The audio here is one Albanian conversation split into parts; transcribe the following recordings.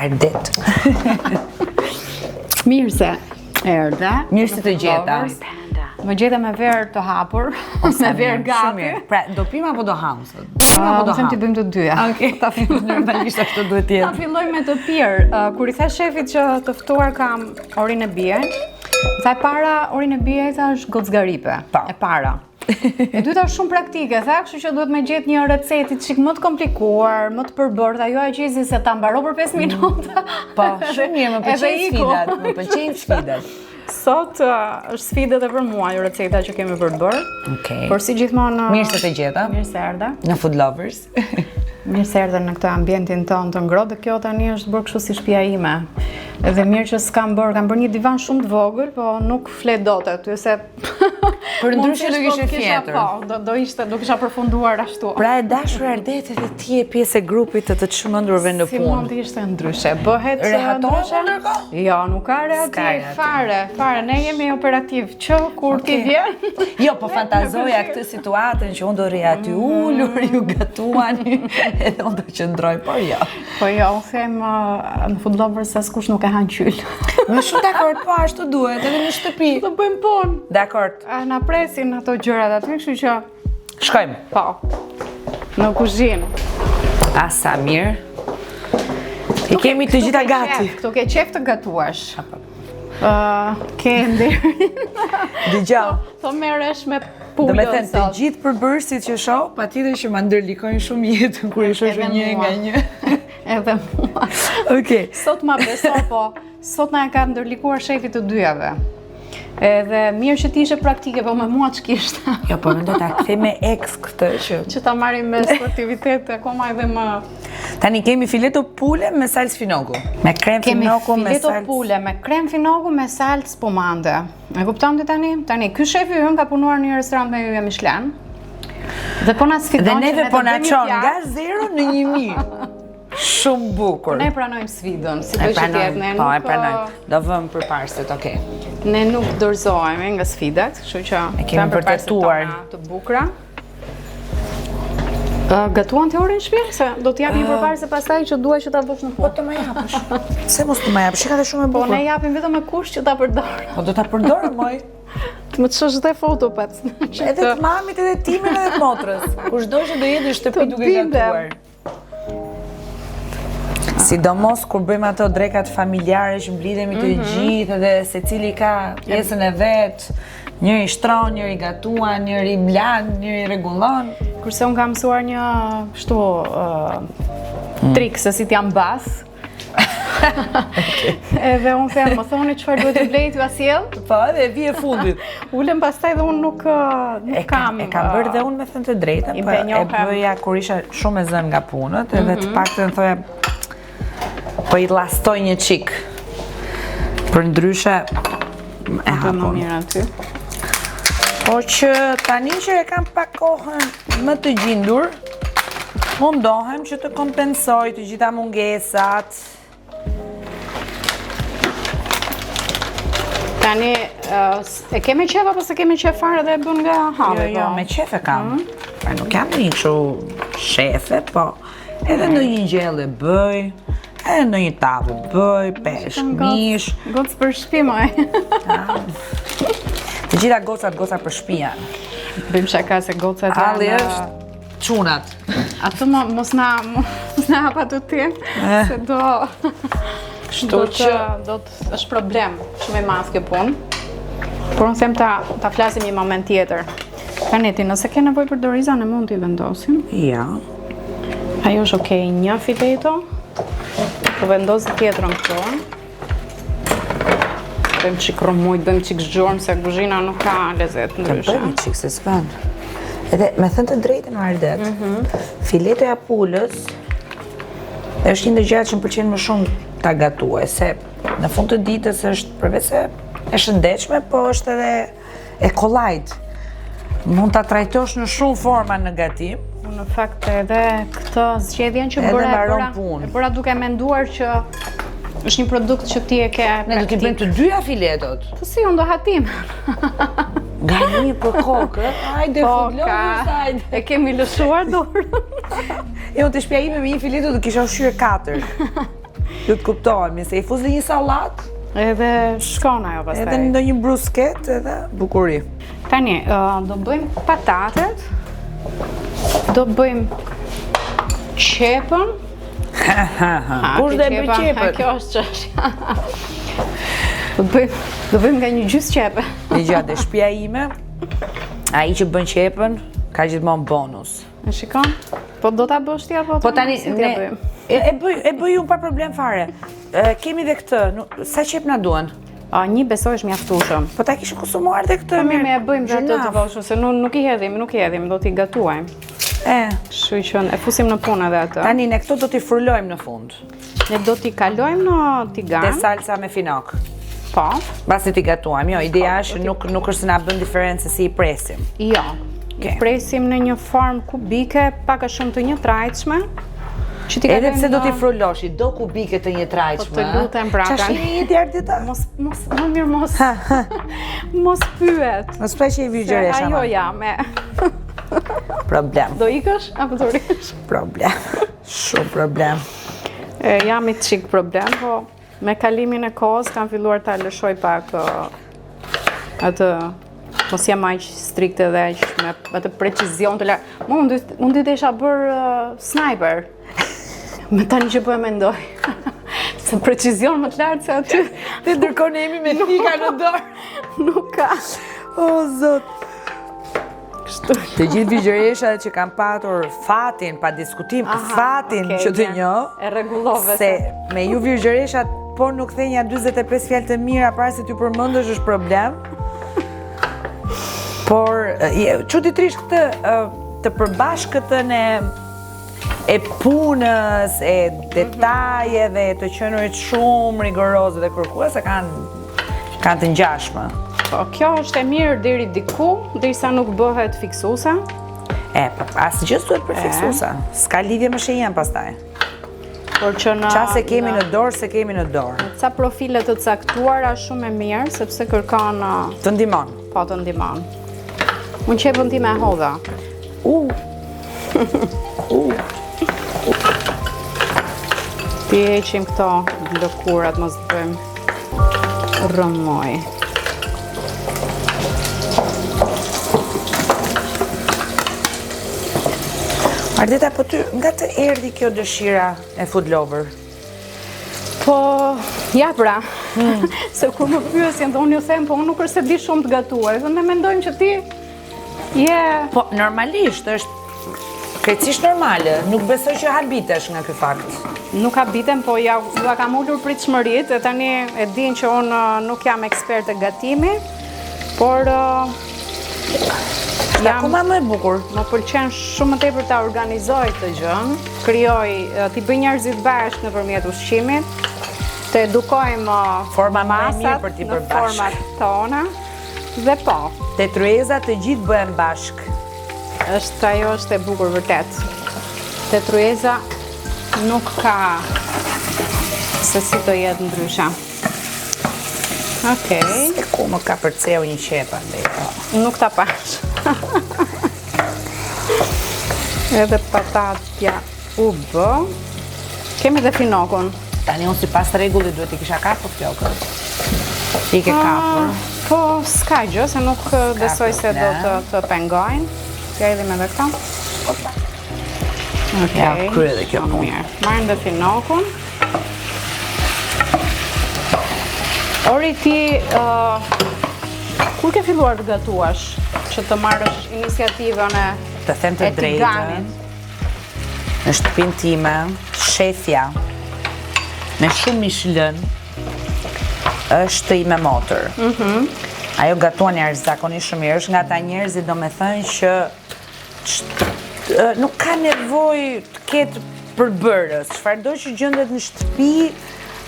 Ardet. Mirë se erdhe. Mirë se të gjeta. Më gjeta me verë të hapur, me verë gati. Pra, do pim apo do ham sot? Më them t'i bëjmë të dyja. Okej. Ta fillojmë normalisht ashtu duhet të Ta jetë. filloj me të pirë. Kur I the shefit që të ftuar kam Orinë e Bien, tha e para Orinë e Bien tha është gocgaripe. E para. E dyta është shumë praktike, tha, kështu që duhet me gjetë një recetë çik më të komplikuar, më të përbërë, ajo e gjezi se ta mbaro për 5 minuta. Po, shumë mirë, më pëlqejnë sfidat, më pëlqejnë sfidat. Sot është sfidë edhe për mua, jo receta që kemi për të bërë. Okej. Por si gjithmonë Mirë se të gjeta. Mirë se erdhe. Në Food Lovers. Mirë se erdhe në këtë ambientin tonë të ngrohtë, dhe kjo tani është bërë kështu si shtëpia ime. Edhe mirë që kam bërë një divan shumë të vogël, po nuk flet dot aty se Për ndryshe do kishe fjetër. Po, do kisha përfunduar ashtu. Pra e dashur Ardet edhe ti e pjesë e grupit të çmendurve në Si punë. mund të ishte ndryshe? Bëhet Rehatohet ndërkohë? Jo, nuk ka rehatim fare. Ne jemi operativ që kur ti vjen. Jo, po fantazoja këtë situatën që unë do rri aty ulur, ju gatuani, edhe unë do qëndroj, por jo. Po jo, unë them në Food Lovers se askush nuk e han qyl. Më shumë dakord, po ashtu duhet, edhe në shtëpi. Do bëjmë punë. Dakord. Na presin ato gjërat aty, kështu që Shkojmë. po. Në kuzhinë. Sa mirë. I kemi të gjitha gati. Këtu ke qef të gatuash. Ke nderin. Dëgjoj. Tho merresh me Do pulën me thënë, të sot. gjithë përbërësit që shoh, patjetër që ma ndërlikojnë shumë jetën kur i shoh Edhe një mua. nga një. Edhe mua. Okej. Sot ma beso, po sot na e ka ndërlikuar shefi të dyjave. Edhe mirë që ti ishe praktike, po me mua ç'kishte. Jo, po mendoj ta kthej me ex këtë që. Që ta marrim me sportivitet akoma edhe më. Tani kemi fileto pule me salcë finoku. Me krem Kemi finoku me fileto salcë. pule me krem finoku me salcë spumante. E kupton ti tani? Tani ky shefi ynë ka punuar në një restorant me yje Michelin. Dhe po na Dhe sfidon neve ne po të na bëjmë një çon pjatë. nga 0 në 1000. Shumë bukur. Ne pranojmë sfidën, si E do që tjetë, ne pranojmë, po e nuk pranojmë. Do vëmë përparësit, okej. ne nuk dorëzohemi nga sfidat, kështu që kemi kam përparësit vërtetuar. tona të bukura. Gatuan të orën në shtëpi? Se do t'jap një përparë se pastaj që dua që ta vësh në Po punë. të më japësh. Se mos të më japësh, ka dhe shumë e Po bukur. ne japim vetëm me kusht që ta përdor. Po do ta përdorë moj. Të më çosh dhe fotopat. Edhe të mamit, edhe timin, edhe të motrës. Kushdo që do jetë në shtëpi duke bindem. gatuar. Sidomos kur bëjmë ato drekat familjare që mblidhemi të gjithë edhe secili ka pjesën e vet, njëri shtron, njëri gatuan, njëri mlan, njëri rregullon. Kurse unë kam mësuar një kështu trik se si t'jam bas. Edhe unë them, më thoni çfarë duhet të blej t'ju asjell. Po, edhe e vije fundit. Ulem pastaj dhe unë nuk kam. E kam bërë dhe unë me thënë të drejtën, po e impenjohem. bëja kur isha shumë e zënë nga punët, edhe të paktën thoja po i llastoj një çik. Për ndryshe e Më hapon. mirë aty. Po që tani që e kam pak kohën më të gjindur, mundohem që të kompensoj të gjitha mungesat. Tani, e kemi qef apo se kemi qef fare dhe e bën nga havi? Jo, me qef e kam. Pra nuk jam një kështu shefe, po edhe ndonjë gjellë e bëj, edhe ndonjë tavë bëj, peshk, mish. Gocë për shtëpi moj. Të gjitha gocat për shtëpia. Bëjmë shaka se gocat Halli janë... është çunat. Ato mos na hap ato ti, se do... Kështu që është problem shumë i madh kjo punë. Por unë them ta flasim një moment tjetër. Tani ti, nëse ke nevojë për doriza, ne mund t'i vendosim. ja. Ajo është okej, një fileto. Po vendos tjetrën këtu. Bëjmë çik rrëmujt, bëjmë çik zgjormë se kuzhina nuk ka lezet Të ndryshe. bëjmë çik se s'van. Edhe me thënë të drejtën Ardet, filetoja pulës është një ndër gjërat që më pëlqen më shumë ta gatuaj, se në fund të ditës është përveç se e shëndetshme, po është edhe e kollajt. Mund ta trajtosh në shumë forma në gatim. Në fakt edhe këtë zgjedhjen që Edhe bëra mbaron punë. e bëra duke menduar që është një produkt që ti e ke Ne do t'i bëjmë të dyja filetot. Po si, unë do hatim. Nga një për kokë, hajde Po, Food Lovers, hajde. e kemi lëshuar dorën. Jo, të shtëpia ime me një fileto do kisha ushqyer 4. Ju të kuptohemi, se I fuz dhe një salat, edhe shkon ajo pastaj. edhe ndonjë brusket, edhe bukuri. Tani, do bëjmë patatet, do bëjmë qepën. Kush dhe bëj qepën? Kjo është çështja. Do bëjmë nga një gjysë qepe. Një gjatë, shtëpia ime, ai që bën qepën, ka gjithmonë bonus. E shikon? Po do ta bësh ti apo? Po tani, si t'ja bëjmë? e bëj unë pa problem fare. Kemi dhe këtë, sa qep na duan? Një besoj është mjaftueshëm. Po ta kishim konsumuar dhe këtë. Po mirë, e bëjmë atë të voshur, se nuk I hedhim, do t'i gatuajmë. Kështu që e fusim në punë edhe atë. Tani ne këto do t'i frulojmë në fund. Ne do t'i kalojmë në tigan. Dhe salsa me finok. Po. Basi t'i gatuajmë. Jo, ideja është nuk është se na bën diferencë si I presim. Jo. I presim në një formë kubike, pak a shumë të njëtrajtshme. Edhe pse do t'i frulosh, do kubike të njëtrajtshme. Po të lutem pra. Çfarë një ditë dita? Më mirë mos pyet. Mos pra që I vi gjëresha. Ajo jam. Problem. Do ikësh apo do rish? Problem. Shumë problem. Jam I çik problem, po me kalimin e kohës kam filluar ta lëshoj pak atë mos jam aq strikte dhe aq me atë precizion të lartë. Unë dy desha bër sniper. Me tani që po e mendoj. Se precizion më të lartë se aty. Ti ndërkohë ne jemi me fika në dorë. Nuk ka. O zot. Të gjithë vigjëreshat që kam patur fatin, pa diskutim, fatin që të njoh. E rregullove. Se me ju vigjëreshat, por nuk thenja 45 fjalë të mira para se t'ju përmendesh është problem. Por çuditërisht këtë të përbashkëtën e punës, e detajeve, të qenurit shumë rigoroze dhe kërkuese kanë të ngjashme. Po, kjo është e mirë deri diku, derisa nuk bëhet fiksuese. Asgjë s'duhet për fiksuese. S'ka lidhje me shenjën pastaj. Por që se kemi në dorë, se kemi në dorë. Ca profile të caktuara shumë e mirë, sepse kërkon të ndihmon. Po, të ndihmon. Unë qepën ti me hodha. Ti heqim këto lëkurat, mos bëjmë rrëmoj. Ardeta, po ty, nga të erdhi kjo dëshira e food lover? Po, ja pra, se kur më pyesin dhe unë ju them, po unë nuk është se di shumë të gatuar, dhe ne mendojmë që ti Po, normalisht, është krejtësisht normale, nuk besoj që habitesh nga ky fakt. Nuk habitem, po ja kam ullur pritshmëritë, e tani e din që unë nuk jam ekspert e gatimi, por akoma më e bukur. Më pëlqen shumë më tepër ta organizoj këtë gjën, t'i bëj njerëzit bashkë nëpërmjet ushqimit, të edukojmë forma më e mirë për t'i bërë bashkë. Në format tona, dhe po. Te tryeza të gjithë bëhen bashkë. Ajo është e bukur vërtet. Te tryeza nuk ka se si të jetë ndryshe. Okej. Se ku më ka përceu një qepa ndaj. Nuk ta pash. Edhe patatja u bë. Kemi dhe finokun. Tani unë si pas rregullit duhet I kisha kapur flokën. I ke kapur. Po, s'ka gjë, se nuk besoj se do të pengojnë. T'ja edhim edhe këta. Ja, krye dhe kjo punë. Marrim dhe finokun. Ori ti, kur ke filluar të gatuash, që të marrësh iniciativën e tiganit? Të them të drejtën, në shtëpinë time, shefja, me shumë Michelin, është ime motër. Ajo gatuan jashtëzakonisht shumë mirë, është nga ata njerëzit domethënë që nuk ka nevojë të ketë përbërës. Çfarëdo që gjendet në shtëpi,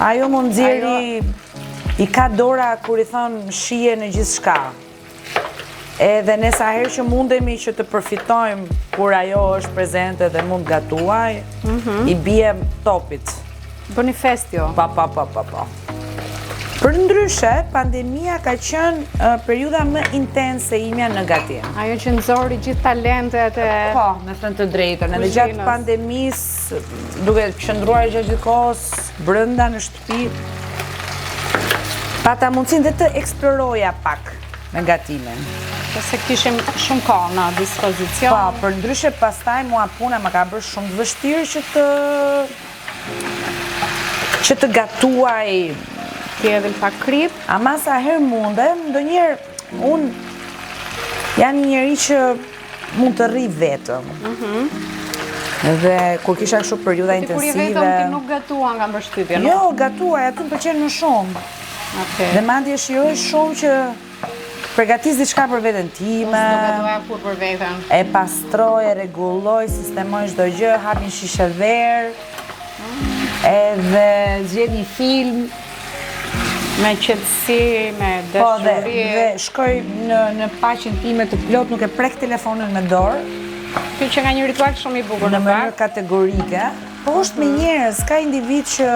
ajo mund nxjerrë I ka dora kur I thon shije në gjithçka. Edhe ne sa herë që mundemi që të përfitojmë kur ajo është prezente dhe mund gatuaj, I bie topit. Bëni fest jo? Po. Për ndryshe, pandemia ka qenë periudha më intense imja në gatim. Ajo që nxori gjithë talentet e... Po, me thënë të drejtën, edhe gjatë pandemisë, duke qëndruar gjatë gjithë kohës brenda në shtëpi, pata mundësinë dhe të eksploroja pak me gatimin. Se kishim shumë kohë në dispozicion. Po, për ndryshe pastaj mua puna më ka bërë shumë të vështirë që të gatuaj. Edhe pak krip. Ama sa herë mundem, ndonjëherë unë jam një njeri që mund të rri vetëm. Dhe kur kisha kështu periudha intensive. Kur i vetëm ti nuk gatua nga mbështytja, Jo, gatuaj, aty më pëlqen më shumë. Dhe madje shijoj shumë që përgatis diçka për veten time. Mos do gatuaja kur për veten. E pastroj, e rregulloj, sistemoj çdo gjë, hap një shishe verë. Edhe zgjedh një film. Me qetësi, me dashuri. Po, dhe shkoj në paqen time të plot, nuk e prek telefonin me dorë. Kjo që nga një ritual shumë i bukur në mënyrë kategorike. Po është me njerëz, ka individ që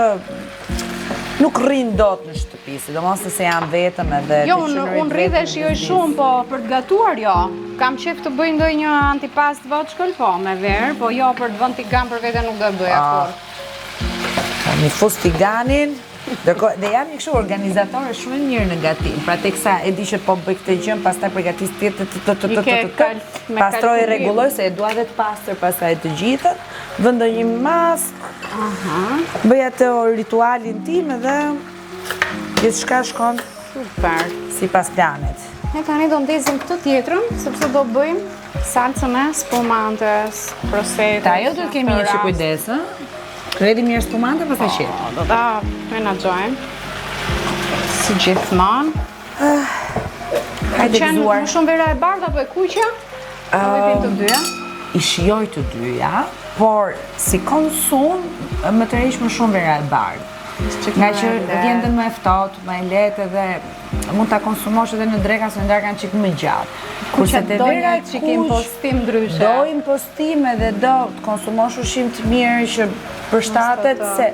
nuk rrin dot në shtëpi, sidomos se janë vetëm edhe Jo, unë rri dhe shijoj shumë, po për të gatuar jo. Kam qef të bëj ndonjë antipast voçkël, po me verë, po jo për të vënë tigan për vete nuk do të bëja kur. Mi fus tiganin. Dhe jam një kështu organizatore shumë mirë në gatim, pra teksa e di që po bëj këtë gjë, pastaj përgatis pastroj e rregulloj se e dua dhe të pastër pastaj të gjithën, vë ndonjë mask, bëj atë ritualin tim edhe gjithçka shkon super sipas planit. Ne tani do ndezim këtë tjetrën, sepse do bëjmë salcën e spumantes, prosecco. Ta jo do të kemi një që kujdes, kredi mirë spumante pas ta qetë. Do ta menaxhojmë si gjithmonë. Hajde gëzuar. Më shumë vera e bardhë apo e kuqe? Do i të dyja? I shijoj të dyja, por si konsum më tërheq më shumë vera e bardhë. Nga që vjen dhe më e ftohtë, më e lehtë edhe mund ta konsumosh edhe në dreka se ndar kanë çik më gjatë. Kurse te vera e kuq impostim ndryshe. Do impostim edhe do të konsumosh ushqim të mirë që përshtatet se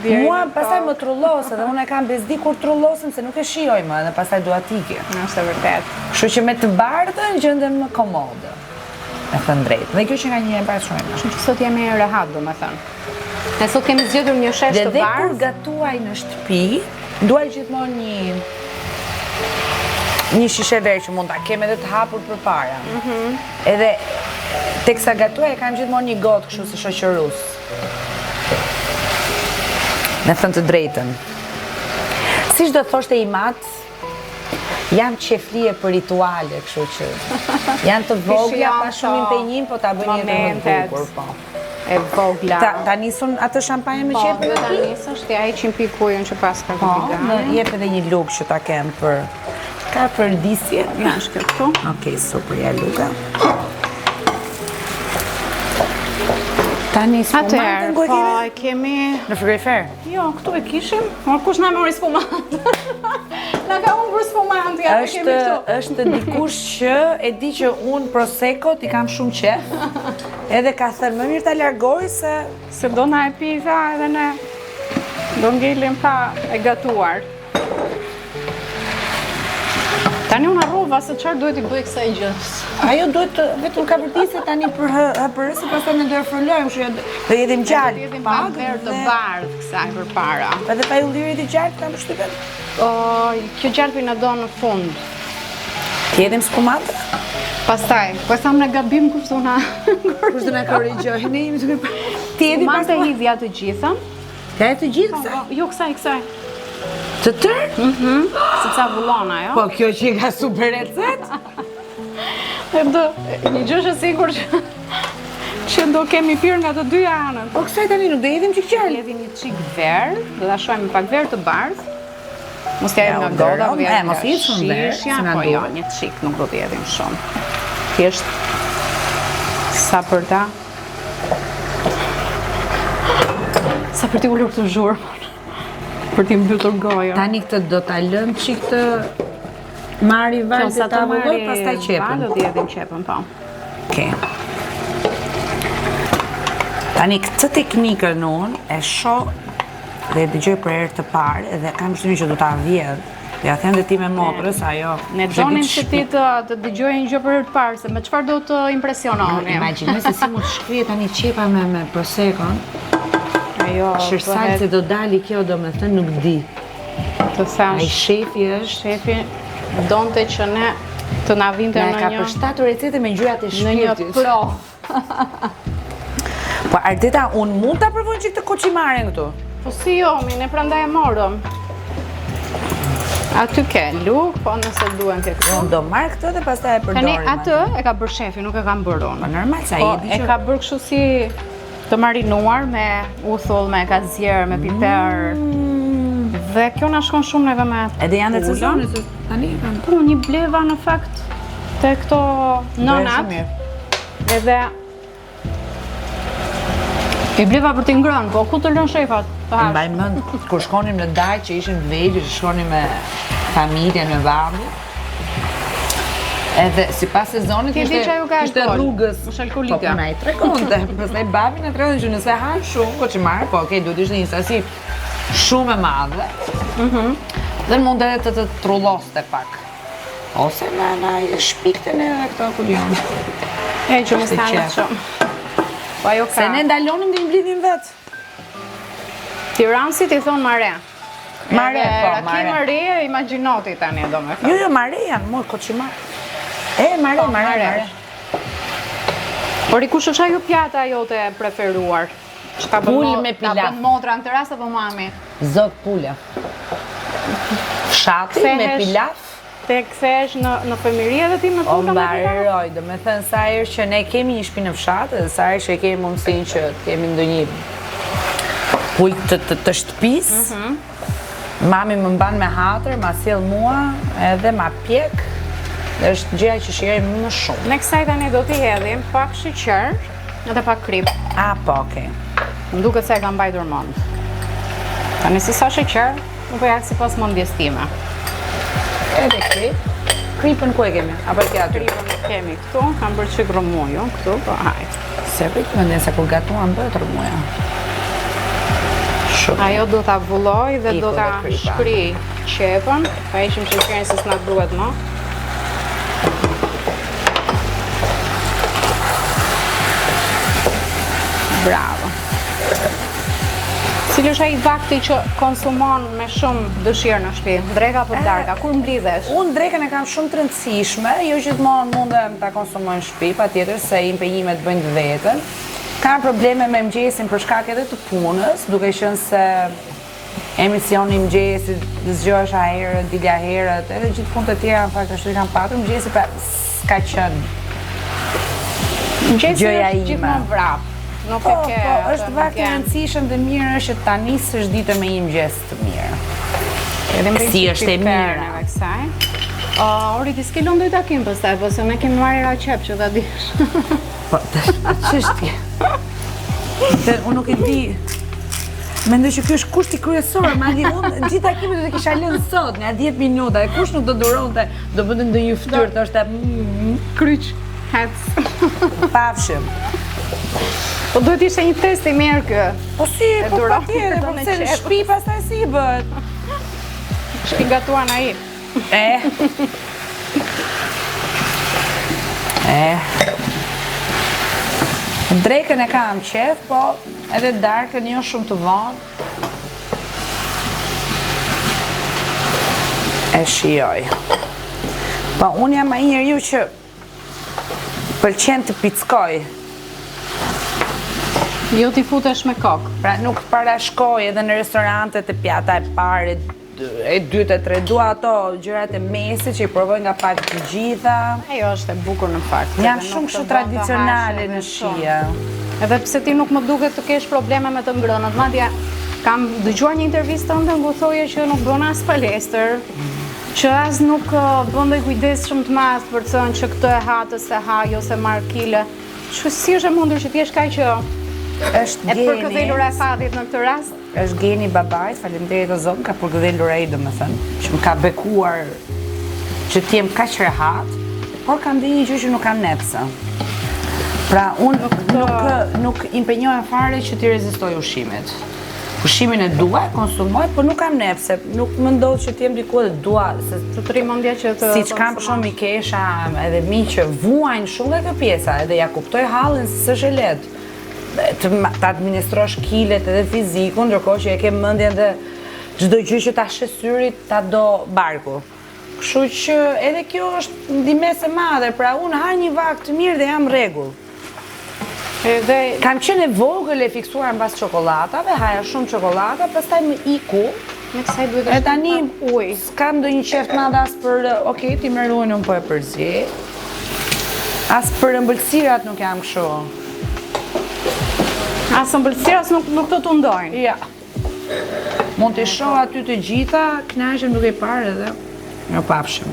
mua pastaj më trullos edhe unë e kam bezdi kur trullosem se nuk e shijoj më edhe pastaj dua t'ikje. Është vërtet. Kështu që me të bardhën gjendem më komode. Me thënë drejtë. Dhe kjo që nga një e parë shumë. Kështu që sot jemi rehat, domethënë. Ne sot kemi zgjedhur një shesh të bardhë. Dhe kur gatuaj në shtëpi, duaj gjithmonë një shishe verë që mund ta kem edhe të hapur përpara. Edhe teksa gatuaj e kam gjithmonë një gotë kështu si shoqërus. Me thënë të drejtën. Si çdo thoshte i mat, jam qeflije për rituale, kështu që janë të vogla, pa shumë impenjim, po ta bëjnë jetën më bukur, po. E vogla. Ta nisun atë shampanjë me qepë? Po, ta nisësh, t'ja heqim pikujën që pas ka këtiganë. Po, jep edhe një luk që ta kem për... Ka për disje? Ja, është këtu. Okej, super, ja luka. Tani spumantën ku e kemi? Po, e kemi... Në frigorifer? Jo, këtu e kishim. Kush na mori spumantë? Na ka humbur spumantja, e kemi këtu. Është dikush që e di që unë prosecco t'i kam shumë qef. Edhe ka thënë më mirë ta largoj se do na e pisa edhe ne do ngelim pa e gatuar. Tani unë harrova se çfarë duhet i bëj kësaj gjës. Ajo duhet vetëm ka vërtisë tani për hapërësi, pastaj ne do e frulojmë, kështu do jetim gjallë. Do jetim pak verë të bardhë kësaj përpara. Edhe pa ullirit i gjallë kam përshtypjen. Kjo gjalpi na do në fund. Ti jetim spumantë? Pastaj, po tham në gabim kush do na korrigjoj. Ne jemi duke ti jeti pas të hidhja të gjitha. Ka të gjithë kësaj? Jo, kësaj. Të tërë? Sepse avullon ajo. Po kjo që ka super recet? Një gjë është e sigurt që do kemi pirë nga të dyja anët. Po kësaj tani nuk do jedhim çik gjallë. Jedhim një çik verë, do ta shojmë pak verë të bardhë. Mos t'ja jedhim nga goda, mos i shumë verë, po jo, një çik nuk do të jedhim shumë. Thjesht sa për ta. Sa për t'i ulur të zhurmë. Për t'i mbytur gojën. Tani këtë do t'a lëm çik të marri varë të tavulloj, pastaj qepën. Do t'i jedhim qepën, po. Okej. Tani këtë teknikën unë e shoh dhe dëgjoj për herë të parë dhe kam përshtypjen që do ta vjedh. Ja them dhe ti me motrës, ajo. Ne donim që ti të dëgjojë një gjë për herë të parë, se me çfarë do të impresiononi? Imagjinoj se si mund të shkrihet tani qepa me Prosecco. Ajo. Shërsal se do dali kjo, domethënë nuk di. Të thash. Ai shefi është. Shefi donte që ne të na vinte në ka përshtatur recete me ngjyrat e shpirtit. Në një pro. Po Ardeta, unë mund ta provoj çik të koçimaren këtu. Po si jo, ne prandaj e morëm. Aty ke luk, po nëse duen ke këtu. Unë do marr këtë dhe pastaj e përdorim. Tani atë e ka bërë shefi, nuk e kam bërë unë. Po normal sa Po e ka bërë kështu si të marinuar me uthull, me kazier, me piper. Dhe kjo na shkon shumë neve me. Edhe janë të sezonit tani. Po një bleva në fakt te këto nonat. Edhe i bleva për t'i ngrënë, po ku të lën shefat? Mbaj mend kur shkonim në dajë që ishin vejtë, që shkonim me familjen, me babi. Edhe sipas sezonit ishte rrugës. Është alkolike. Po na i tregonte, pastaj babi na tregonte që nëse han shumë koçimar, po okay, duhet ishte një sasi shumë e madhe. Dhe mund edhe të trulloste pak. Ose na shpikten edhe këto kulion. E që më stanë shumë. Po ajo ka. Se ne ndalonim dhe i mblidhim vetë. Tiranësit i thonë mare. Mare, po, mare. Raki mare, imagjinoti tani do me thënë. Jo, mare janë, moj, koçimar. Mare. Por i kush është ajo pjata jote preferuar? Pulë me pilaf. Ta bën motra në terasë apo mami? Zog pula. Fshati me pilaf. Te kthesh në fëmijëri edhe ti me pulën me pilaf? O mbaroj, do me thënë sa herë që ne kemi një shtëpi në fshat, dhe sa herë që kemi mundësinë që kemi ndonjë pulë të shtëpisë. Mami më mban me hatër, ma sjell mua, edhe ma pjek. Dhe është gjëja që shijoj më shumë. Ne kësaj tani do t'i hedhim pak sheqer edhe pak krip. Po, okay. Më duket se e kam mbajtur mend. Tani si sa sheqer, më bëjak sipas mendjes time. Edhe krip. Kripën ku e kemi? Apo e ke aty? Kripën e kemi këtu, kam bërë çik rëmuju këtu, po hajt. Se prit mendjen se kur gatuam bëhet rëmuja. Ajo do ta vulloj dhe do ta shkri qepën, pa ishim sheqerin se s'na duhet më. Bravo. Cili është ai vakti që konsumon me shumë dëshirë në shtëpi? Dreka apo darka? Kur mblidhesh? Unë drekën e kam shumë të rëndësishme, jo gjithmonë mundem ta konsumoj në shtëpi, patjetër se impenjimet bëjnë të vetën. Kam probleme me mëngjesin për shkak edhe të punës, duke qenë se emisioni mëngjesit zgjohesh herët, dilja herët, edhe gjithë punët e tjera në fakt ashtu i kam patur, mëngjesi pra s'ka qenë. Mëngjesi është gjithmonë vrap. Nuk e ke. Po, është vakt i rëndësishëm dhe mirë është që ta nisësh ditën me një mëngjes të mirë. Si është e mirë me kësaj. Ori ti s'ke lënë takim pastaj, po se ne kemi marrë raqep që ta dish. Po, ç'është? Unë nuk e di. Mendoj që ky është kushti kryesor, madje unë gjithë takimet do të kisha lënë sot, nga 10 minuta, e kush nuk do duronte, do bënte ndonjë fytyrë, thoshte kryq, hec. Pafshim. Po duhet ishte një test i mirë kë. Po si, po patjetër, po pse në shtëpi pastaj si bëhet? Shpi gatuan ai. Drekën e kam qef, po edhe darkën jo shumë të vonë. E shijoj. Po unë jam ai njeriu që pëlqen të pickoj. Jo t'i futesh me kokë. Pra nuk parashkoj edhe në restorantet e pjata e parë, e dytë, e tre, dua ato gjërat e mesit që i provoj nga pak të gjitha. Ajo është e bukur në fakt. Janë shumë kështu tradicionale në shije. Edhe pse ti nuk më duket të kesh probleme me të ngrënët, madje kam dëgjuar një intervistë tënde ku thoje që nuk bën as palestër, që as nuk bën kujdes shumë të madh për të thënë që këtë e ha të se ha, jo se marr kile. Si është e mundur që ti jesh kaq që është geni. E përkëdhelur e fatit në këtë rast? Është geni babait, faleminderit o Zot, ka përkëdhelur ai domethënë, që më ka bekuar që të jem kaq rehat, por kam dhe një gjë që nuk kam nepse. Pra unë nuk impenjohem fare që t'i rezistoj ushqimit. Pushimin e dua, konsumoj, por nuk kam nef, se nuk më ndodh që t'jem diku dhe dua, se Të të rimëndja që të siç kam për shumë i kesha edhe mi që vuajnë shumë dhe kjo pjesa, edhe ja kuptoj hallin se s'është e lehtë të administrosh kilet edhe fizikun, ndërkohë që e ke mendjen dhe çdo gjë që ta sheh syrit ta do barku. Kështu që edhe kjo është ndihmës e madhe, pra unë ha një vakt të mirë dhe jam rregull. Kam qenë e vogël e fiksuar mbas çokoladave, haja shumë çokolada, pastaj më iku. Me kësaj duhet E tani ujë. s'kam ndonjë qeft madh as për, okay, ti më ruajnë unë po e përzi. As për ëmbëlsirat nuk jam kështu. As ëmbëlsirat nuk të tundojnë. Ja. Mund të shoh aty të gjitha, kënaqem duke parë edhe jo pafshim.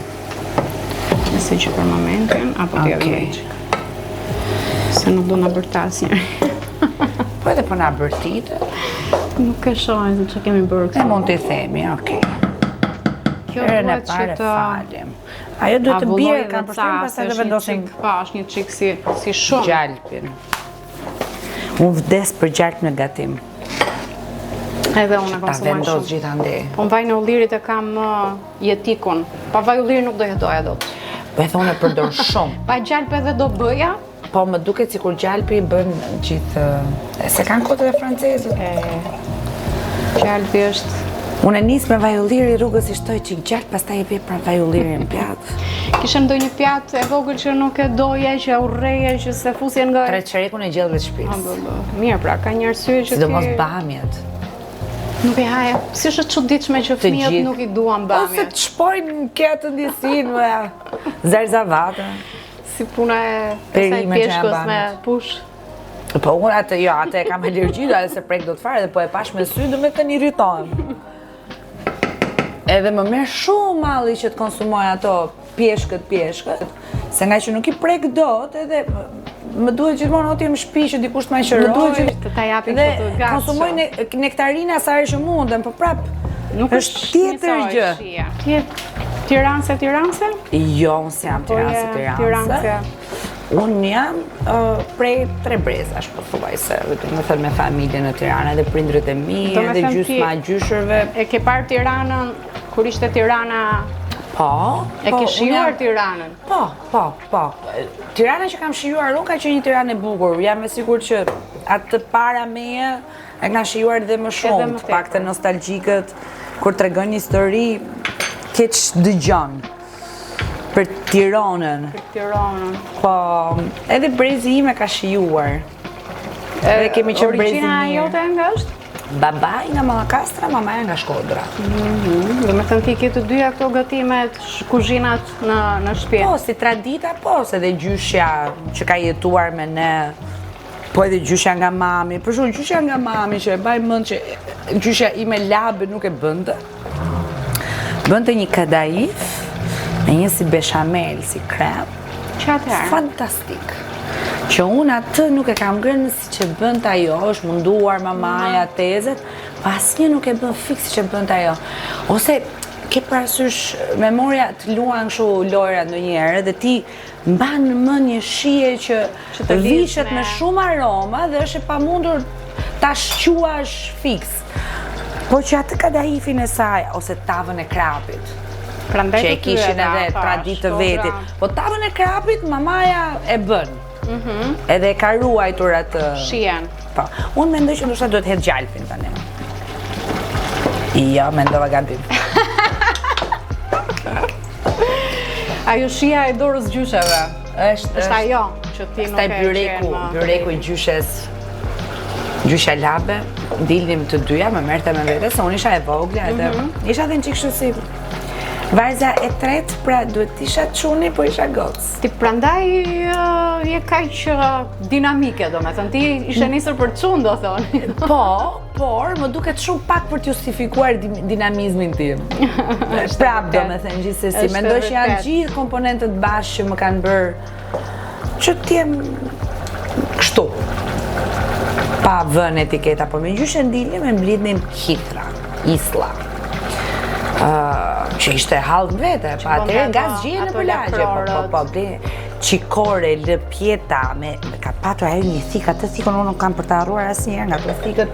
Nëse që për momentin, apo t'ja veç. Se nuk do nga bërtas njëri. Po edhe po na bërtitë. Nuk e shohin se që kemi bërë Ne këtu. mund t'i themi, okay. Kjo Herën e duhet që parë të falim. Ajo duhet të bjerë, kam përshtypjen, pastaj do vendosim është një çik si shumë. gjalpin. Unë vdes për gjalp në gatim. Edhe unë e Ta konsumoj vendos shumë. gjithandej. Po në vaj në ullirit e kam jetikun. Pa vaj ullirit nuk do jetoja dot. Po e thonë e përdor shumë. Pa gjalp edhe do bëja. Po më duket sikur gjalpi bën gjithë se kanë kotët e francezët. Gjalpi është... Unë e nis me vaj ulliri rrugës i shtoj çik gjalp, pastaj e bje pra vaj ullirin në pjatë. Kishe ndonjë pjatë e vogël që nuk e doje, që urreje, që se fusjen nga... Treçerekun e gjellëve të shtëpisë. Mirë pra, ka një arsye që Sidomos bamjet. Nuk e haja. Si është e çuditshme që fëmijët nuk i duan Ose bamjet. të shpojnë këtë ndjesin me zarzavata. Si puna e Perime që janë peshkos me bamjet. push. Po unë atë e kam alergji, edhe se prek do të fare, dhe po e pash me sy, do me të irritohem. Edhe më merr shumë malli që të konsumoj ato pjeshkët, se nga që nuk i prek dot, edhe më duhet gjithmonë oti në shtëpi që dikush të më qëroj. Më duhet të ta japin Dhe këtë gatshëm. konsumoj nektarina sa herë që mundem, po prap Nuk është tjetër gjë. Tiranse? Jo, unë s'jam tiranse. Unë jam prej Trebrezash, po thuaj se, do më thënë me familjen në Tirana, edhe prindrit e mi, edhe gjysma gjyshërve. E ke parë Tiranën, kur ishte Tirana, Po. e ke shijuar Tiranën? Po. Tirana që kam shijuar unë ka qenë një Tiranë e bukur, jam e sigurt që atë para meje e nga shijuar dhe më shumë, të pak të nostalgjikët, kur tregon një histori, keq dëgjon. Për Tiranën. Po, edhe brezi ime ka shijuar. Edhe kemi qenë brezi mirë. Origjina jote nga është? Babaj nga Mallakastra, mamaja nga Shkodra. Do me thënë ti ke të dyja këto gatimet, kuzhinat në shtëpi. Po, si tradita, po, se dhe gjyshja që ka jetuar me ne, po edhe gjyshja nga mami. Për shumë, gjyshja nga mami që e baj mend që gjyshja ime labe nuk e bënte. Bënte një kadaif, me një si beshamel, si krem. Qatëherë? Fantastik. Që unë atë nuk e kam ngrënë si që bënd ajo, është munduar mamaja, tezet, pa asnjë nuk e bën fiksi që bënd ajo. Ose ke parasysh memoria të luan kështu lojra ndonjëherë dhe ti mban në mend një shije që të vishet me shumë aroma dhe është e pamundur ta shquash fiks. Po që atë kadaifin e saj ose tavën e krapit. Prandaj Që e kishin edhe traditë të vetit. Po tavën e krapit mamaja e bën. Edhe e ka ruajtur atë shijen. Po. Unë mendoj që ndoshta duhet hedh gjalpin tani. Jo, mendova gabim. Ajo shija e dorës gjysheve. Është ajo që ti nuk e gjen. Byreku i gjyshes. Gjyshja labe, dilnim të dyja, më merrte me vete, se unë isha e vogla edhe isha dhe në qikë kështu si vajza e tretë, pra duhet isha çuni, po isha gocë. Ti prandaj je kaq dinamike, do me thënë, ti ishe nisur për çun, do thonë. Po, por më duket shumë pak për të justifikuar dinamizmin tim. Prap, do me thënë gjithsesi, mendoj që janë gjithë komponentët bashkë që më kanë bërë që t'jem kështu. Pa vën etiketa, po me gjyshe ndilje me mblidnim hitra, isla. Që ishte halë vete, pa atëre gaz gjie në përlagje, po qikore, lëpjeta, ka patur ajo një thikë, atë thikën unë nuk kam për të arruar asnjëherë nga të thikët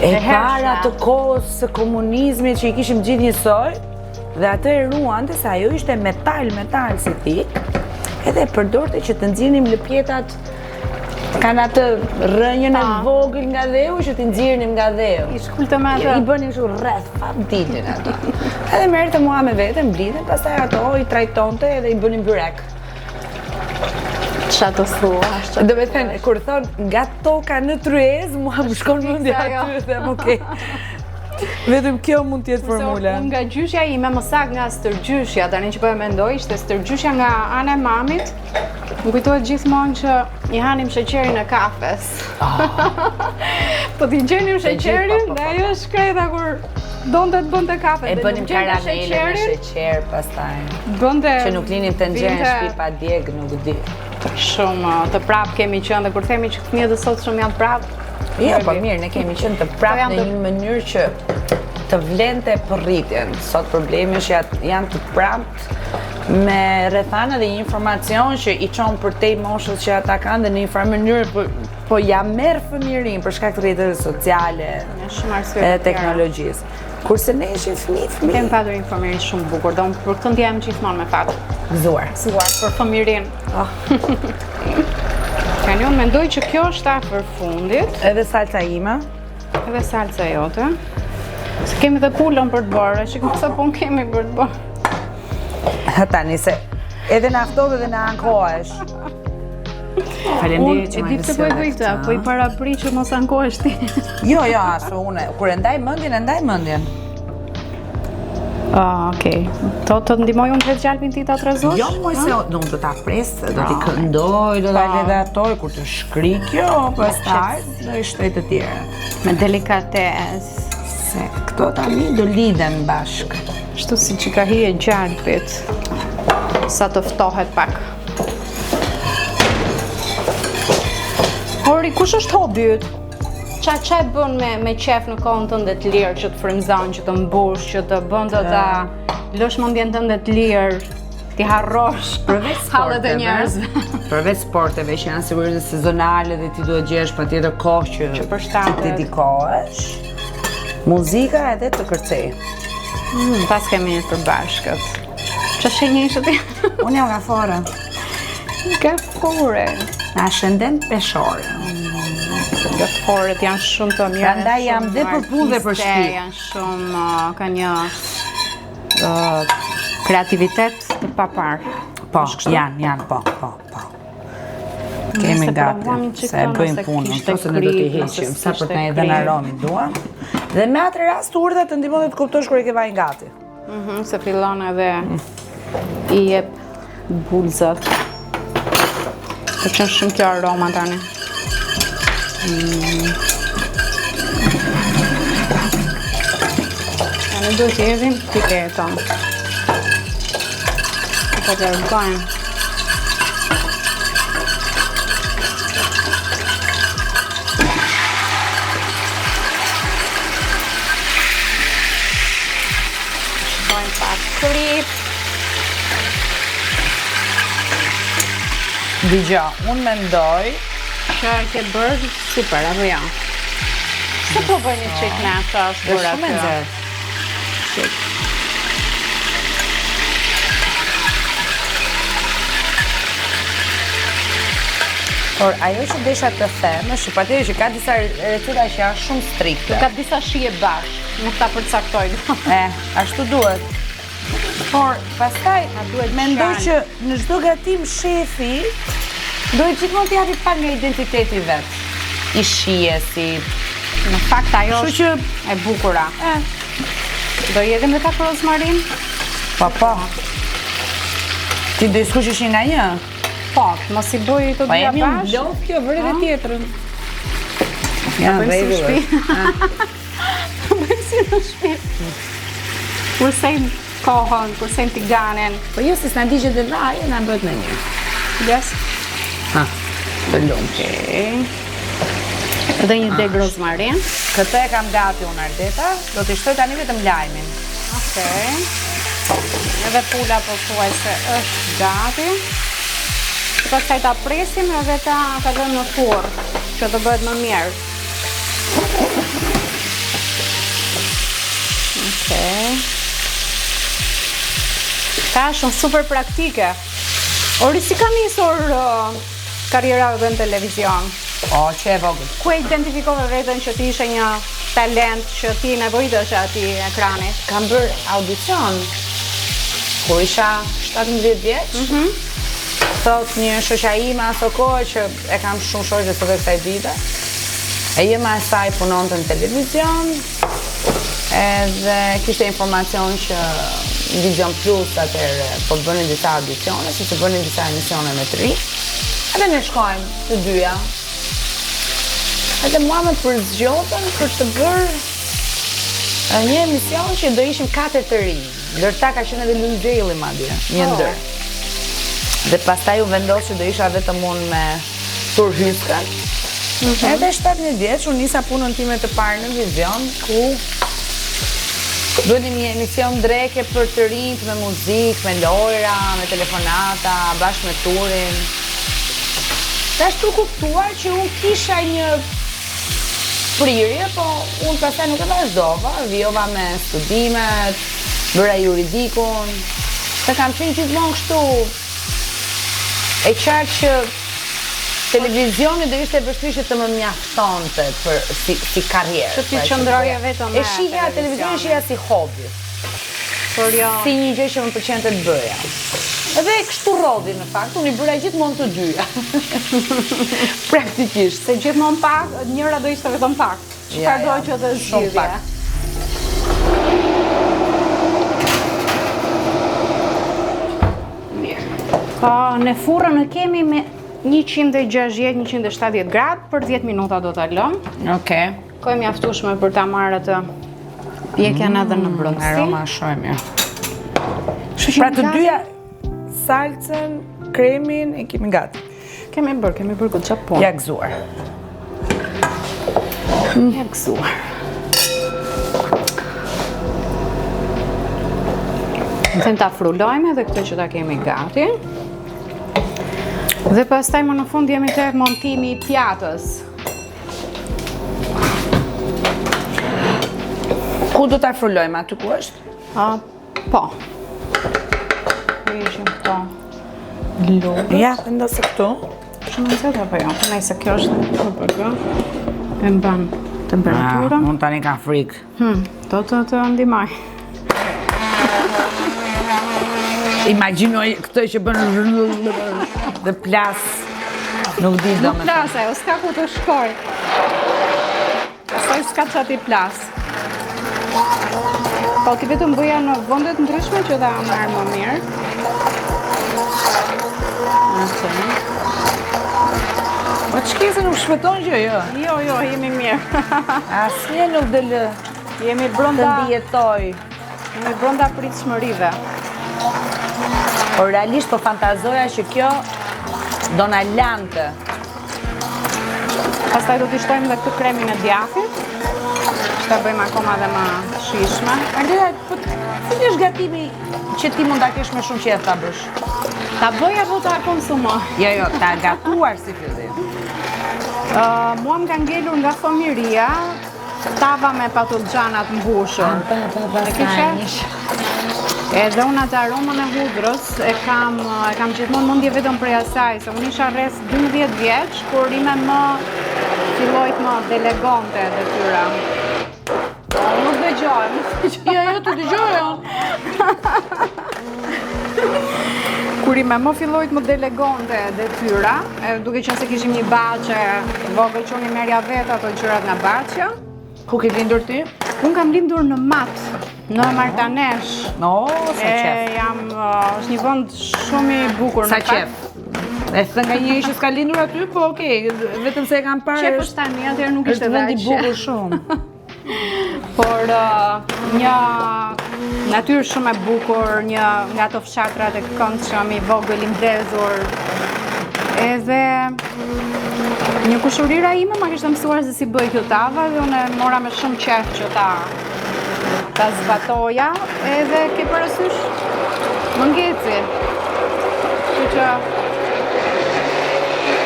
E para të kohës së komunizmit që I kishim gjithë njësoj, dhe atë e ruante se ajo ishte metal si thik, edhe e përdorte që të nxirnim lëpjetat, kanë atë rrënjën e vogël nga dheu që t'i nxirnim nga dheu. I shkulte me atë. I bënin kështu rreth fat dilin ato. Edhe merrte mua me vete, mblidhen, pastaj ato I trajtonte edhe I bënin byrek. Qa të thua? Do me thënë, kur thonë nga toka në tryez, mua më shkon mendja aty, them okej. Vetëm kjo mund t'jetë formula. Unë nga gjyshja ime, më saktë nga stërgjyshja, tani që po e mendoj, ishte stërgjyshja nga ana e mamit. Më kujtohet gjithmonë që I hanim sheqerin e kafes. Po t'i gjenim sheqerin, dhe ajo shkreta kur donte të bënte kafe. E bënim karamele me sheqer pastaj. Që nuk linim të nxjerrin shtëpi pa djeg, nuk di. Shumë të prap kemi qenë dhe kur themi që fëmijët e sotshëm janë prap. Jo, po mirë, ne kemi qenë të prap në një mënyrë që të vlente për rritjen. Sot problemi është janë të prapt me rrethana dhe informacion që I çon për te moshës që ata kanë dhe në një farë mënyrë po ja merr fëmirin për shkak të rrjeteve sociale e teknologjisë. Kurse ne ishim fëmijë. Kemi patur një fëmijë shumë bukur, do për këtë ndjehem gjithmonë me fat. Gëzuar për fëmirin. Tani unë mendoj që kjo është afër fundit. Edhe salca ime. Edhe salca jote. Se kemi dhe pullën për të bërë, që kësa pun kemi për të bërë. Tani se edhe në aftove dhe në ankohesh. Faleminderit që më e sjellë këtë. Po I parapri që mos ankohesh ti. Jo, ashtu une. Kur e ndaj mendjen. Okej. Të ndihmoj unë vetë gjalpin ti ta trezosh? Jo, moj se unë do ta pres, do t'i këndoj, do t'a redaktor, kur të shkri kjo, pastaj do I shtoj të tjera. Me delikatesë. Se këto tani do lidhen bashk. Shtu si që ka hije gjalpit, sa të ftohet pak. Ori, kush është hobyt? Qa e bën me qef në kohën tënde të lirë, që të frymzon, që të mbush, që të bën të ta lësh mendjen tënde të lirë, ti harrosh hallet e njerëzve. Përveç sporteve që janë sigurisht sezonale dhe ti duhet gjesh patjetër kohë që përshtatet të dedikohesh. Muzika edhe të kërcej. Pas kemi një përbashkët. Qa shenjeshë ti? Unë jam nga fora. Nga fore? Në ascendent peshore. Nga foret janë shumë të mirë. Prandaj jam dhe për punë dhe për shtëpi. Janë shumë, ka një kreativitet të papar. Po, janë, po. Kemi gati, se e bëjmë punën, ose ne do t'i heqim, sa për të ne edhe në aromi duam. Dhe me atë rast urdhë të ndihmon dhe të kuptosh kur e ke vajin gati. Se fillon edhe I jep bulzat. Të qenë shumë kjo aroma tani. Ne do të hedhim piketën. Po të rëgojmë. Shkojmë pak krip. Digja, unë mendoj që ke bërë super, apo ja? Se po bëjnë një qik në ato është bërë atë? Shumë e nxehtë. Por ajo që desha të them është që patjetër që ka disa receta që janë shumë strikte. Ka disa shije bashkë, nuk ta përcaktojnë. Ashtu duhet. Por pastaj mendoj që në çdo gatim shefi duhet gjithmonë të japi pak nga identiteti vet. I shijesi. Në fakt ajo është e bukura. Do jedhim dhe pak rozmarin? Po. Ti do I skuqesh nga një? Po, mos I bëj të dyja bashkë. Po jam blok kjo vëre dhe tjetrën. Ja, bëjmë si në shtëpi. Kursejmë kohën, kursejmë tiganen. Po jo, se s'na digjet dhe vaje, na bëhet në një. Yes. Të lumë. Edhe një deg rozmarin. Këtë e kam gati unë Ardeta, do t'i shtoj tani vetëm lajmin. Okej. Edhe pula po thuaj se është gati. Pastaj ta presim edhe ta vëmë në furrë, që të bëhet më mirë. Okej. Ta shumë super praktike. Ori, si ka nisur karriera dhe në televizion? O, që e vogël. Ku e identifikove veten që ti ishe një talent që ti nevojitesh ati ekranit? Kam bërë audicion kur isha 17 vjeç. Thot një shoqja ime aso kohë që e kam shumë shoqe sot e kësaj dite. E jema e saj punonte në televizion, edhe kishte informacion që Vision Plus atëherë po bënin disa audicione, si të bënin disa emisione me të ri. Edhe ne shkojmë të dyja. Edhe mua me përzgjodhen për të bërë një emision që do ishim 4 të rinj. Ndërta ka qenë edhe Luis Deli madje, një ndër. Dhe pastaj u vendos që do isha vetëm unë me Tur Hyskën. Edhe 17 vjeç unë nisa punën time të parë në Vision, ku bënim një emision dreke për të rinjt me muzikë, me lojra, me telefonata, bashkë me Turin. Dhe ashtu kuptuar që unë kisha një prirje, po unë pastaj nuk e vazhdova, vjova me studimet, bëra juridikun, se kam qenë gjithmonë kështu e qartë që televizioni do ishte vështirë që të më mjaftonte për si karrierë. Që ti qëndroje vetëm me shihja televizion, shihja si hobi. Por jo. Si një gjë që më pëlqente të bëja. Edhe kështu rodhi në fakt, unë i bëra gjithmonë të dyja. Praktikisht. Se gjithmonë pak, njëra do ishte vetëm pak. Çfarë do që të zgjidhje? Në furrën e kemi me 160-170 gradë për 10 minuta do ta lëm. Okej. Kohë mjaftueshme për ta marrë atë pjekjen edhe në brendësi. Aroma shumë mirë. Pra të dyja salcën, kremin e kemi gati. Kemi bërë goxha punë. Ja gëzuar. Ja gëzuar. Në them ta frulojmë edhe këtë që ta kemi gati. Dhe pastaj më në fund jemi tek montimi i pjatës. Ku do ta frulojmë, aty ku është? Po. Ishim këto lodët. Ja, vendosë këtu. Shumë nxehtë apo jo? Nëse kjo është për e mban temperaturën. Unë tani kam frikë. Do të ndihmoj. Imagjinoj këtë që bën dhe plas. Nuk di do me. Nuk plas ajo, s'ka ku të shkoj. Pastaj s'ka çati plas. Po ti vetëm bëja në vende të ndryshme që ta marr më mirë. Po ç'kese nuk shpëton gjë, jo? Jo, jemi mirë. Asnjë nuk do lë. Jemi Të brenda ndijetoj. Jemi brenda pritshmërive. Por realisht po fantazoja që kjo do na lante. Pastaj do t'i shtojmë dhe këtë kremin e djathit. Që ta bëjmë akoma dhe më shishme. Andrea, po cili është gatimi që ti mund ta kesh me shumë qejf ta bësh? Ta bëj apo ta konsumoj? Jo, ta gatuar si fillim. Mua më ka ngelur nga fëmiria tava me patullxhanat mbushur. Edhe unë atë aromën e hudrës e kam gjithmonë mendje vetëm prej asaj, se unë isha rreth 12 vjeç kur ime më filloi të më delegonte detyra. Nuk dëgjoj. Jo, të dëgjoj. Kur ime më filloi të më delegonte detyra, duke qenë se kishim një baçe vogël që unë i merja vetë ato gjërat nga baçja. Ku ke lindur ti? Unë kam lindur në Mat, në Martanesh. Sa qef. është një vend shumë i bukur. Sa qef. E thë nga një që s'ka lindur aty, po okej, vetëm se e kam parë. Qef është tani, atëherë nuk ishte është vend i veç. bukur shumë. Por një natyrë shumë e bukur, një nga ato fshatrat e këndshëm, i vogël, i mbledhur. Edhe një kushurira ime ma kishte mësuar se si bëj kjo tava dhe unë e mora me shumë qef që ta zbatoja, edhe ke parasysh më ngeci. Kështu që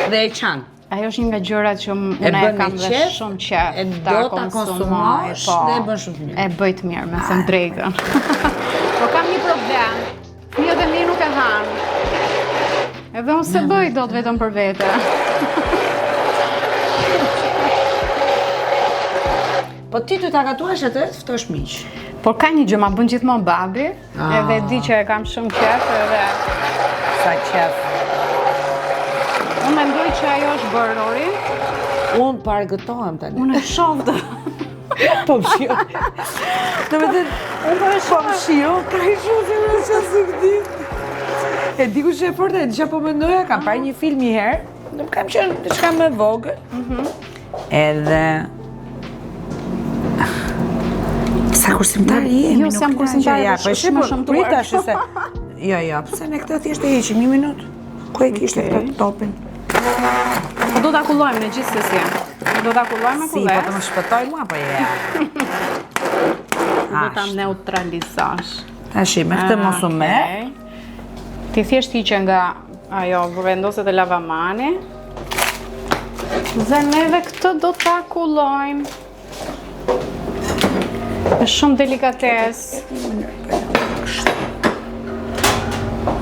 Dhe e qanë. Ajo është një nga gjërat që unë e kam dhe shumë qef ta konsumoj, dhe e bën shumë mirë. E bëj të mirë, me thënë drejtën. Po kam një problem, fëmijët e mi nuk e hanë. Edhe unë se bëj dot vetëm për vete. Po ti të ta gatuash atë, të ftosh miq. Por ka një gjë ma bën gjithmonë babi, edhe di që e kam shumë qef edhe... Sa qef. Unë mendoj që ajo është bërori. Unë pargëtohem tani. Unë e shoh të... Po më shio. Në me të... Unë po më shio, ka i shumë se më që së këti. E di ku që e forte, e di që po mendoja, kam parë një film një herë, në më kam qenë diçka me vogël. Edhe... Sa kursimtari jemi, Jo, s'jam kursimtari, po shumë shëmtuar. Prita se... Jo, pëse ne këtë thjesht e heqim, një minut. Ku e kishte këtë topin? Po do t'akullojmë në gjithë se si. Do t'akullojmë me kulles. Si, po të më shpëtoj mua, po ja. Do t'a neutralizash. Tashi, me këtë mos u me. Ti thjesht hiqe nga ajo vendoset e lavamani. Dhe neve këtë do t'akullojmë. Është shumë delikates.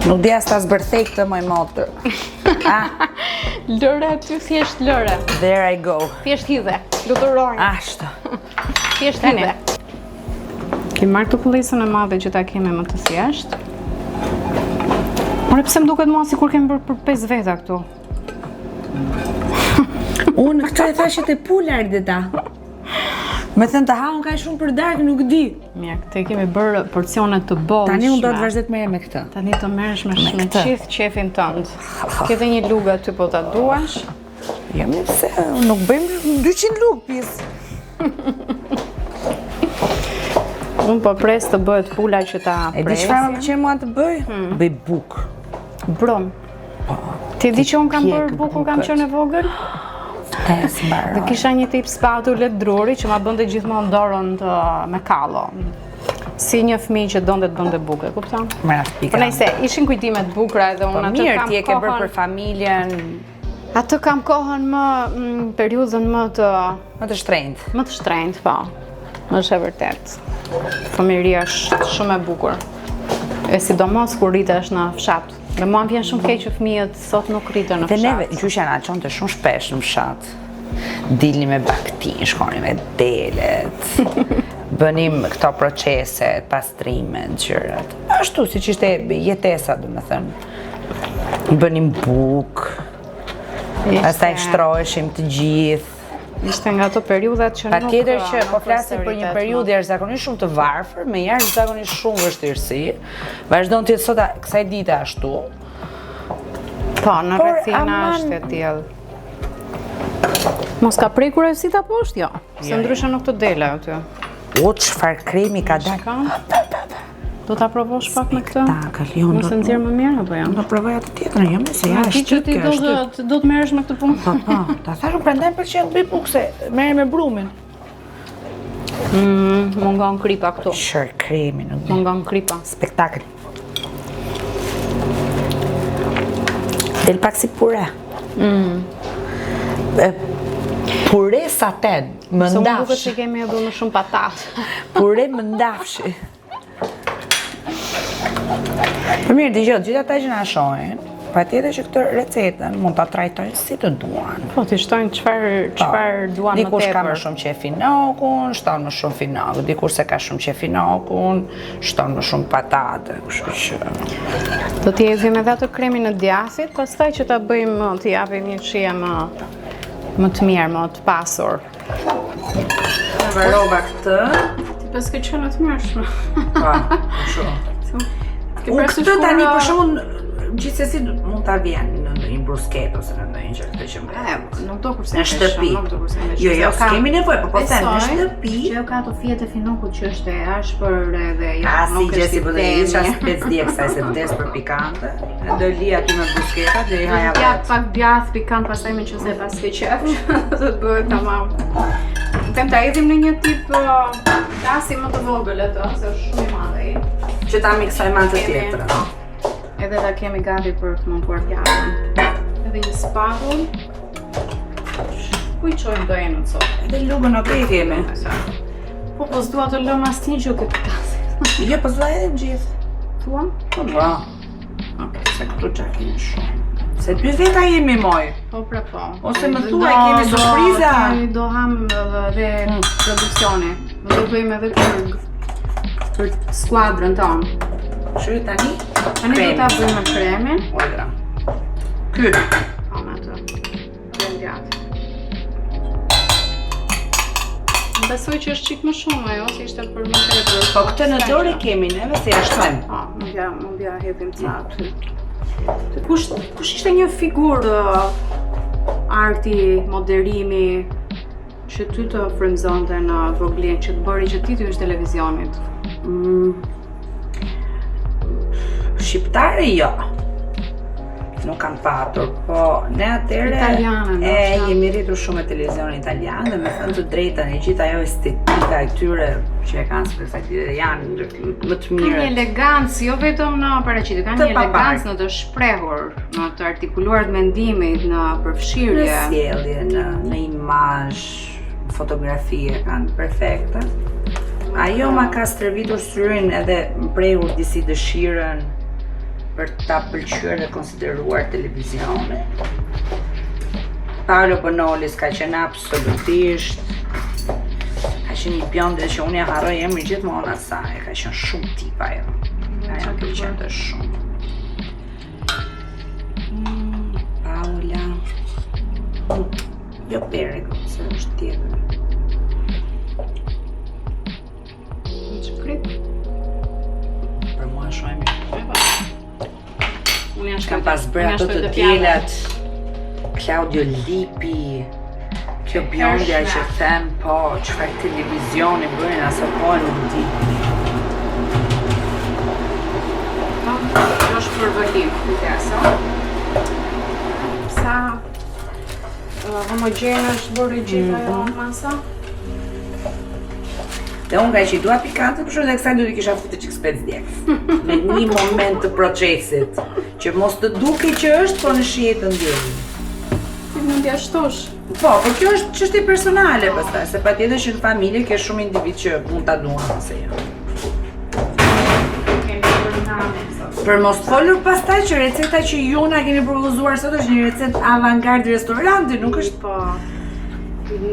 Nuk di as ta zbërthej këtë moj motër. Lëre aty, thjesht lëre. There I go. Thjesht hidhe, luturojnë. Ashtu. Thjesht hidhe. Kemi marrë të kullesën e madhe që ta kemi më të thjesht. Ore, pse më duket mua sikur kemi bërë për 5 veta këtu. Unë këtë e thashit e pular dhe ta. Me thënë të haun ka shumë për darkë, nuk di. Mirë, këte kemi bërë porcionet të bollshme. Tani unë do të vazhdet me me këtë. Tani të merresh me gjithë qefin tënd. Ke dhe një lugë aty po ta duash. Jo, mirë se, nuk bëjmë 200 lugë pjesë. Unë po pres të bëhet pula që ta presim. E di çfarë më pëlqen mua të bëj? Bëj buk. Brum. Ti di që unë kam bërë bukur, kam qenë e vogël? Dhe kisha një tip spatule druri që ma bënde gjithmonë dorën me kallo. Si një fëmijë që donte të bënde buke, kupton? Po nejse, ishin kujtimet bukra edhe unë atë kam kohën... Po mirë, ti e ke bërë për familjen... Atë kam kohën më, periudhën më të... Më të shtrenjtë. Më të shtrenjtë, po. Është e vërtet. Fëmijëria është shumë e bukur. E sidomos kur rritesh në fshat. Dhe mua më vjen shumë keq që fëmijët sot nuk rriten në fshat. Dhe neve, gjyshja na çonte shumë shpesh në fshat. Dilnim me baktin, shkonim me delet, bënim këto proceset, pastrimet, gjërat. Ashtu, siç ishte jetesa, domethënë. Bënim buk, pastaj shtroheshim të gjithë. Ishte nga ato periudhat që nuk... Patjetër që po flasim për një periudhë jashtëzakonisht shumë të varfër, me jashtëzakonisht shumë vështirësi. Vazhdon të jetë sot kësaj dite ashtu. Po, në rrethina është e tillë. Mos ka prekur e si ta poshtë, jo. Se ndryshe nuk të dele aty. O, çfarë kremi ka dalë. Do ta provosh pak me këtë? Mos e nxjerr më mirë apo jo? Do provoj atë tjetrën, jo më se ja është shtyp. Ti do të merresh me këtë punë. Po, ta thashun prandaj pëlqen bëj buk se merrem me brumin. Mungon kripa këtu. Shër kremi, nuk di. Mungon kripa. Spektakël. Del pak si pure. Pure saten, më ndafsh. Se unë duket që kemi edhe më shumë patatë. Pure më ndafshi. Për mirë, dëgjoj, gjithë ata që na shohin, patjetër që këtë recetën mund ta trajtojnë si të duan. Po, ti shtojnë çfarë duan më tepër. Dikush ka më shumë qef finokun, shton më shumë finok. Dikush se ka shumë qef finokun, shton më shumë patate, kështu që. Do t'i hedhim edhe atë kremin në djathit, pastaj që ta bëjmë, t'i japim një shije më të mirë, më të pasur. Varova këtë. Ti pas ke qenë të mërshme. Po, shumë. Unë këtë tani për shumë gjithsesi mund ta vjen në një brusket ose në ndonjë gjë këtë që më. Nuk do kurse në shtëpi. Jo, s'kemi nevojë, po them në shtëpi. Që ka ato fije të finokut që është e ashpër edhe ja nuk është si bëhet isha spec di kësaj se vdes për pikante. Do li aty me brusketa dhe i haja. Ja pak djath pikant pastaj më qose pas ke qef. Do të bëhet tamam. Them ta hedhim në një tip tasi më të vogël atë, se është shumë i madh ai. Që ta miksojmë anë të tjetrën. Edhe ta kemi gati për të montuar pjatën. Edhe një spatull. Ku I qojmë do në sot? Edhe lugën okej kemi. Po s'dua të lëm asnjë gjë këtë klasë. Jo, po s'la edhe në gjithë. Thuam? Po, Okej, se këtu qa kemi shumë. Se 2 veta jemi moj. Po, po. Ose më thuaj, kemi surpriza. Do ham edhe produksioni. Do bëjmë edhe për skuadrën tonë. Shuri tani? Tani do ta bëjmë kremin. Ojra. Ky. Po, me atë. Krem djatë. Besoj që është qik më shumë ajo, si ishte për më tepër. Po këtë në dorë kemi neve se jashtojmë. Më bja hedhim ca aty. Kush ishte një figurë arti, moderimi që ty të frymëzonte në Voglien, që të bëri që ti të hysh televizionit? Shqiptare jo. Nuk kam patur, po ne atëre jemi rritur shumë me televizionin italian dhe me thënë të drejtën e gjithë ajo estetika e këtyre që e kanë spektaklet janë më të mirë. Ka një elegancë, jo vetëm në paraqitje, ka një elegancë në të shprehur, në të artikuluar të mendimit, në përfshirje. Në sjellje, në imazh, fotografi e kanë perfekte. Ajo ma ka stërvitur syrin edhe më prehur disi dëshirën për ta pëlqyer dhe konsideruar televizionin. Paolo Bonolis ka qenë absolutisht, ka qenë një bjonde që unë ja harroj emrin gjithmonë asaj, ka qenë shumë tip ajo. Ajo më pëlqente shumë. Paola. Jo Perego, se është tjetër. Një që prit? Për mua shumë e mirë. Unë Kam pas bërë ato të djelat, Claudio Lippi, kjo bjondja që them, po, çfarë televizioni bërin aso po nuk di. Kjo është për vëllim, kujtesa. Sa homogene është bërë gjithë ajo masa? Dhe unë ka që I dua pikante, për shumë dhe kësaj du t'i kisha futë që këspec djekë. Me një moment të procesit, që mos të duke që është, po në shihet të ndjeni. Ti mund t'ja shtosh? Po, por kjo është çështje personale pastaj, se patjetër që në familje ke shumë individ që mund ta duan ose jo. Për mos folur pastaj që receta që ju na keni propozuar sot është një recetë avantgard restoranti, nuk është po.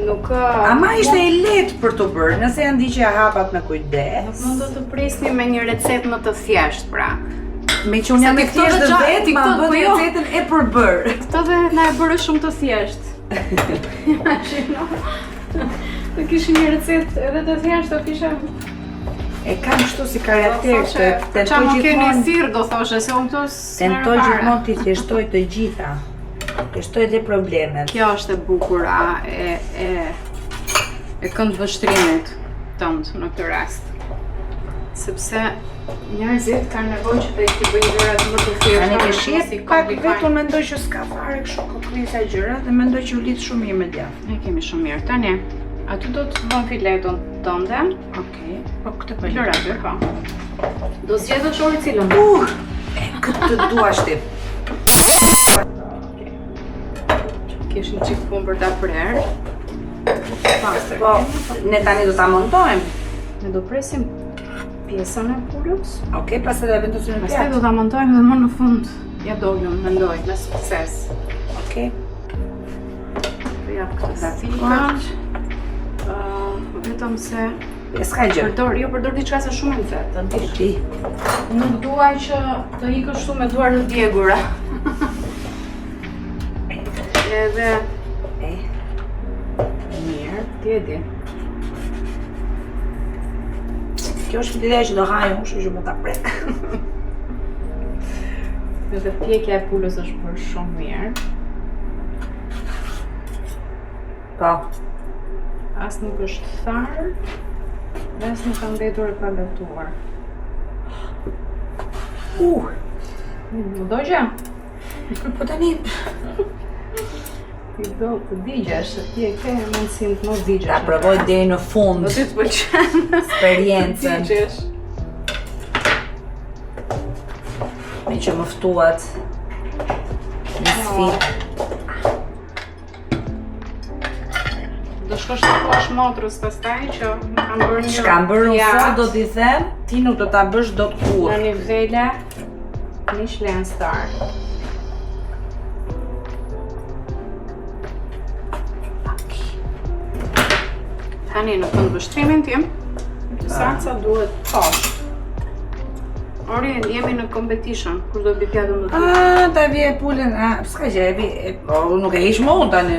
Nuk ama ishte e lehtë për të bërë, nëse janë di që ja hapat me kujdes. Nuk mund do të prisni me një recetë më të thjeshtë, pra. Me që unë jam e thjeshtë dhe vetë, ma bën recetën e përbërë. Këtë dhe na e bërë shumë të thjeshtë. Imagino. Të kishë një recetë edhe të thjeshtë, të kisha... E kam kështu si karakter, të tentoj qa më keni gjithmonë... thirë, do thoshe, se unë këto Tentoj gjithmonë t'i thjeshtoj të gjitha. Thjeshtoj dhe problemet. Kjo është e bukura e këndvështrimit tënd në këtë rast. Sepse njerëzit kanë nevojë që të I bëjnë gjërat më të thjeshta. Tani ke shih pak vetë mendoj që s'ka fare kështu kokrisa gjëra dhe mendoj që u lidh shumë mirë me djathtë. Ne kemi shumë mirë. Tani, aty do të bëm fileton tënde. Okej. Po këtë po Lëra aty, po. Do zgjedhësh ori cilën? Këtë duash ti. Kesh një qik punë për ta prerë. Po, ne tani do ta montojmë. Ne do presim pjesën e pulës. Okej, pastaj do vendosim në Pastaj pjatë. do ta montojmë dhe më në fund. Ja dogjën, mendoj, me sukses. Okej. Do jap këtë fikën. Vetëm se S'ka gjë. përdor diçka se shumë e nxehtë, të dish. Ti. Nuk duaj që të ikësh kështu me duar të djegura. Edhe mirë, ti e di. Kjo është një ideja që do haj unë, kështu që mund ta prek. Edhe pjekja e pulës është bërë shumë mirë. Po. As nuk është tharë, dhe as nuk ka mbetur e pagatuar. Më dojgja? Po tani Ti do të digjesh, se ti e ke mundësinë të mos digjesh. ta provoj deri në fund Do ti të pëlqen eksperiencën. digjesh. Me që më ftuat në sfidë. shkosh të thuash motrës pastaj që kam bërë një Çka bërë unë sot do t'i them, ti nuk do ta bësh dot në kurrë. nivele Michelin Star. Tani në këndvështrimin tim, salsa duhet poshtë. Ori, jemi në competition, kush do bi pjatën do të Ta vje pulën, s'ka gjë, nuk e hiq më unë tani.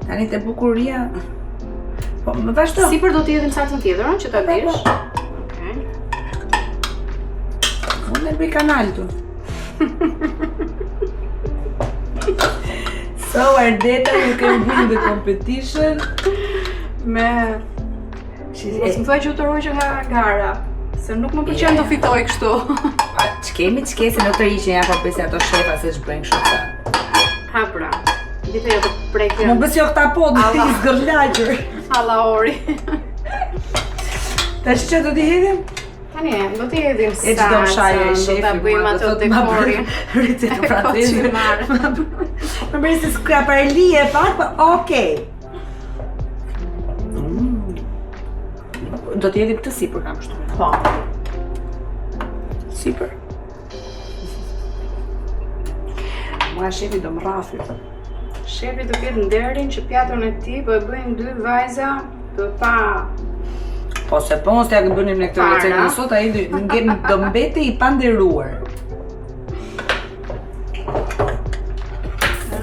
Tani te bukuria. Po, më vazhdo. Sipër do t'i jedhim salsën tjetër, që ta dish. Okej. Unë e bëj kanal tu. So, Ardeta, you can win the competition. Me... Mos më thuaj që u të ruaj që nga gara, se nuk më pëlqen të fitoj kështu. Ç'kemi se nuk të hiqen ja pa pse ato shefa se ç'bëjnë kështu ta. Ha pra, dite jo të prekën. Më bësi këta po, do t'i zgërlagjur. Alla ori. Tash që do t'i hedhim? Tani, do t'i hedhim E çdo shaje e shefi. do t'a bëjmë ato dekorin. Rritet të fratezë. Koçimare. Më bëri se skraparli e pak, po okej. Do t'jedhim këtë sipër kam kështu. Po. Sipër. Mua shefi do më rrafi. Shefi do ketë nderin që pjatën e tij po e bëjnë dy vajza të pa... Po se po mos t'ja bënim në këtë recetën sot, ai do mbeti i panderuar.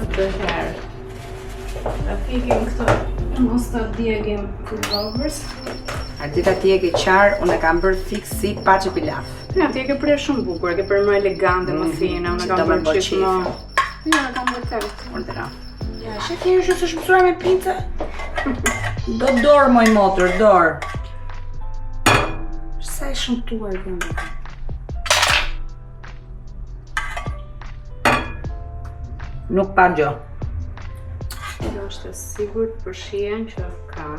Atëherë. Ta fikim këto, mos ta djegim pullovers. Ardita ti e ke qarë, unë e kam bërë fix si paçe pilaf. Ja, ti e ke bërë shumë bukur, e ke bërë më elegante, më fine, unë e kam bërë qip më... Ja, e kam bërë tërë. Ordera. Ja, shefi ju që s'është mësuar me pizza? Do dorë, moj motër, dorë. Sa e shëmtuar vëndë. Nuk pa gjo. Kjo është e sigurt për shien që ka.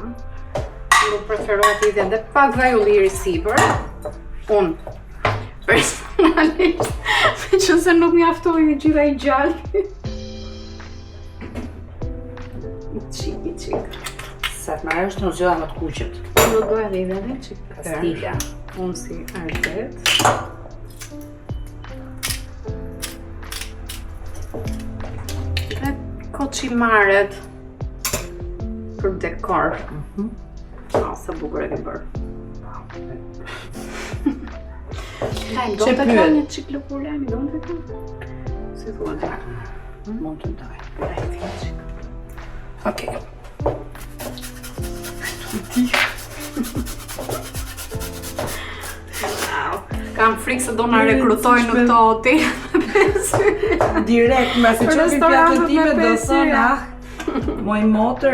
Nuk preferohet t'i dhe pak vaj ulliri sipër. Unë, personalisht, me që se nuk mjaftoj i gjitha i gjallë. I qik. Sa të marrë është në zjoha më të kuqët. Do doja dhe i dhe një qik Kastila. Unë si ardet. Dhe koçimaret për dekor. Sa bukur e ke bërë. Do të ka një qik lëkur lajmi, do të ka? Si thua të? Mund të ndaj. Okej. Kam frikë se do na rekrutojnë në këto hotel. Direkt, mbasi Për çofi pjatën restorantet time me do pesë thonë, yra. moj motër,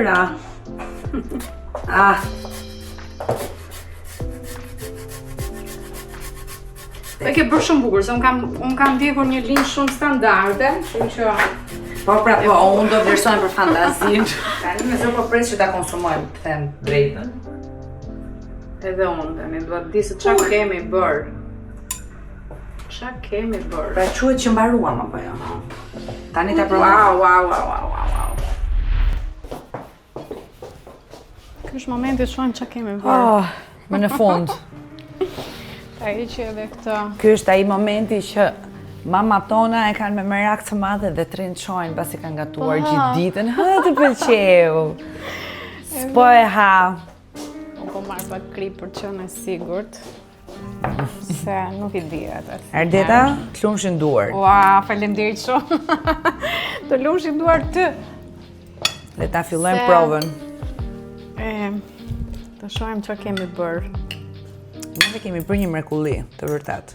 E ke bërë shumë bukur, se unë kam ndjekur një linjë shumë standarde, kështu që... Po pra, po, unë do vlerësojmë për fantazinë. Tani me zërë po pres që ta konsumojmë, të them drejtën. Edhe unë, tani, duhet di se qa kemi bërë. Qa kemi bërë? Pra quhet që mbaruam apo jo? Tani ta provojmë. Wow. Ky është momenti të shohim qa kemi bërë. Më në fund. Ta hiqi edhe këtë. Ky është ai momenti që mama tona e kanë me merak të madhe dhe trinçojnë pasi kanë gatuar gjithë ditën. Ha, të pëlqeu. S'po e ha. Unë po marrë pak krip për qenë e sigurt. Se nuk i di atë. Ardeta, të lumshin duar. Ua, faleminderit shumë. Të lumshin duar të. Le ta fillojmë provën. Të shohim çfarë kemi bërë. Ne kemi bërë një mrekulli, të vërtet.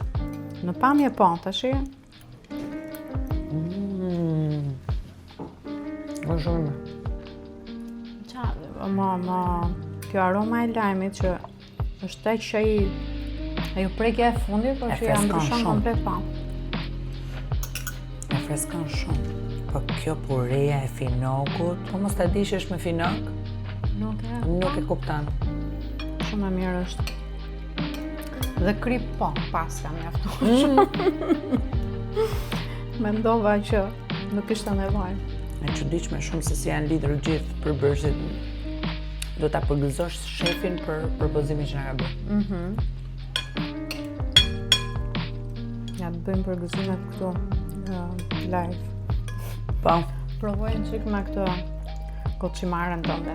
Në pamje po, tash. Shumë. Kjo aroma e lajmit që është tek që ajo prekja e fundit, por që ja ndryshon komplet pa. E freskon shumë. Po kjo pureja e finokut, po mos ta dish është me finok? Nuk e kupton. Shumë e mirë është. Dhe krip po, pas kam mjaftuar. Mendova që nuk ishte nevojë. E çuditshme shumë se si janë lidhur gjithë përbërësit. Do ta përgëzosh shefin për propozimin që na ka bërë. Ja të bëjmë përgëzimet këtu live. Po. Provojnë çik me këtë koçimaren tënde.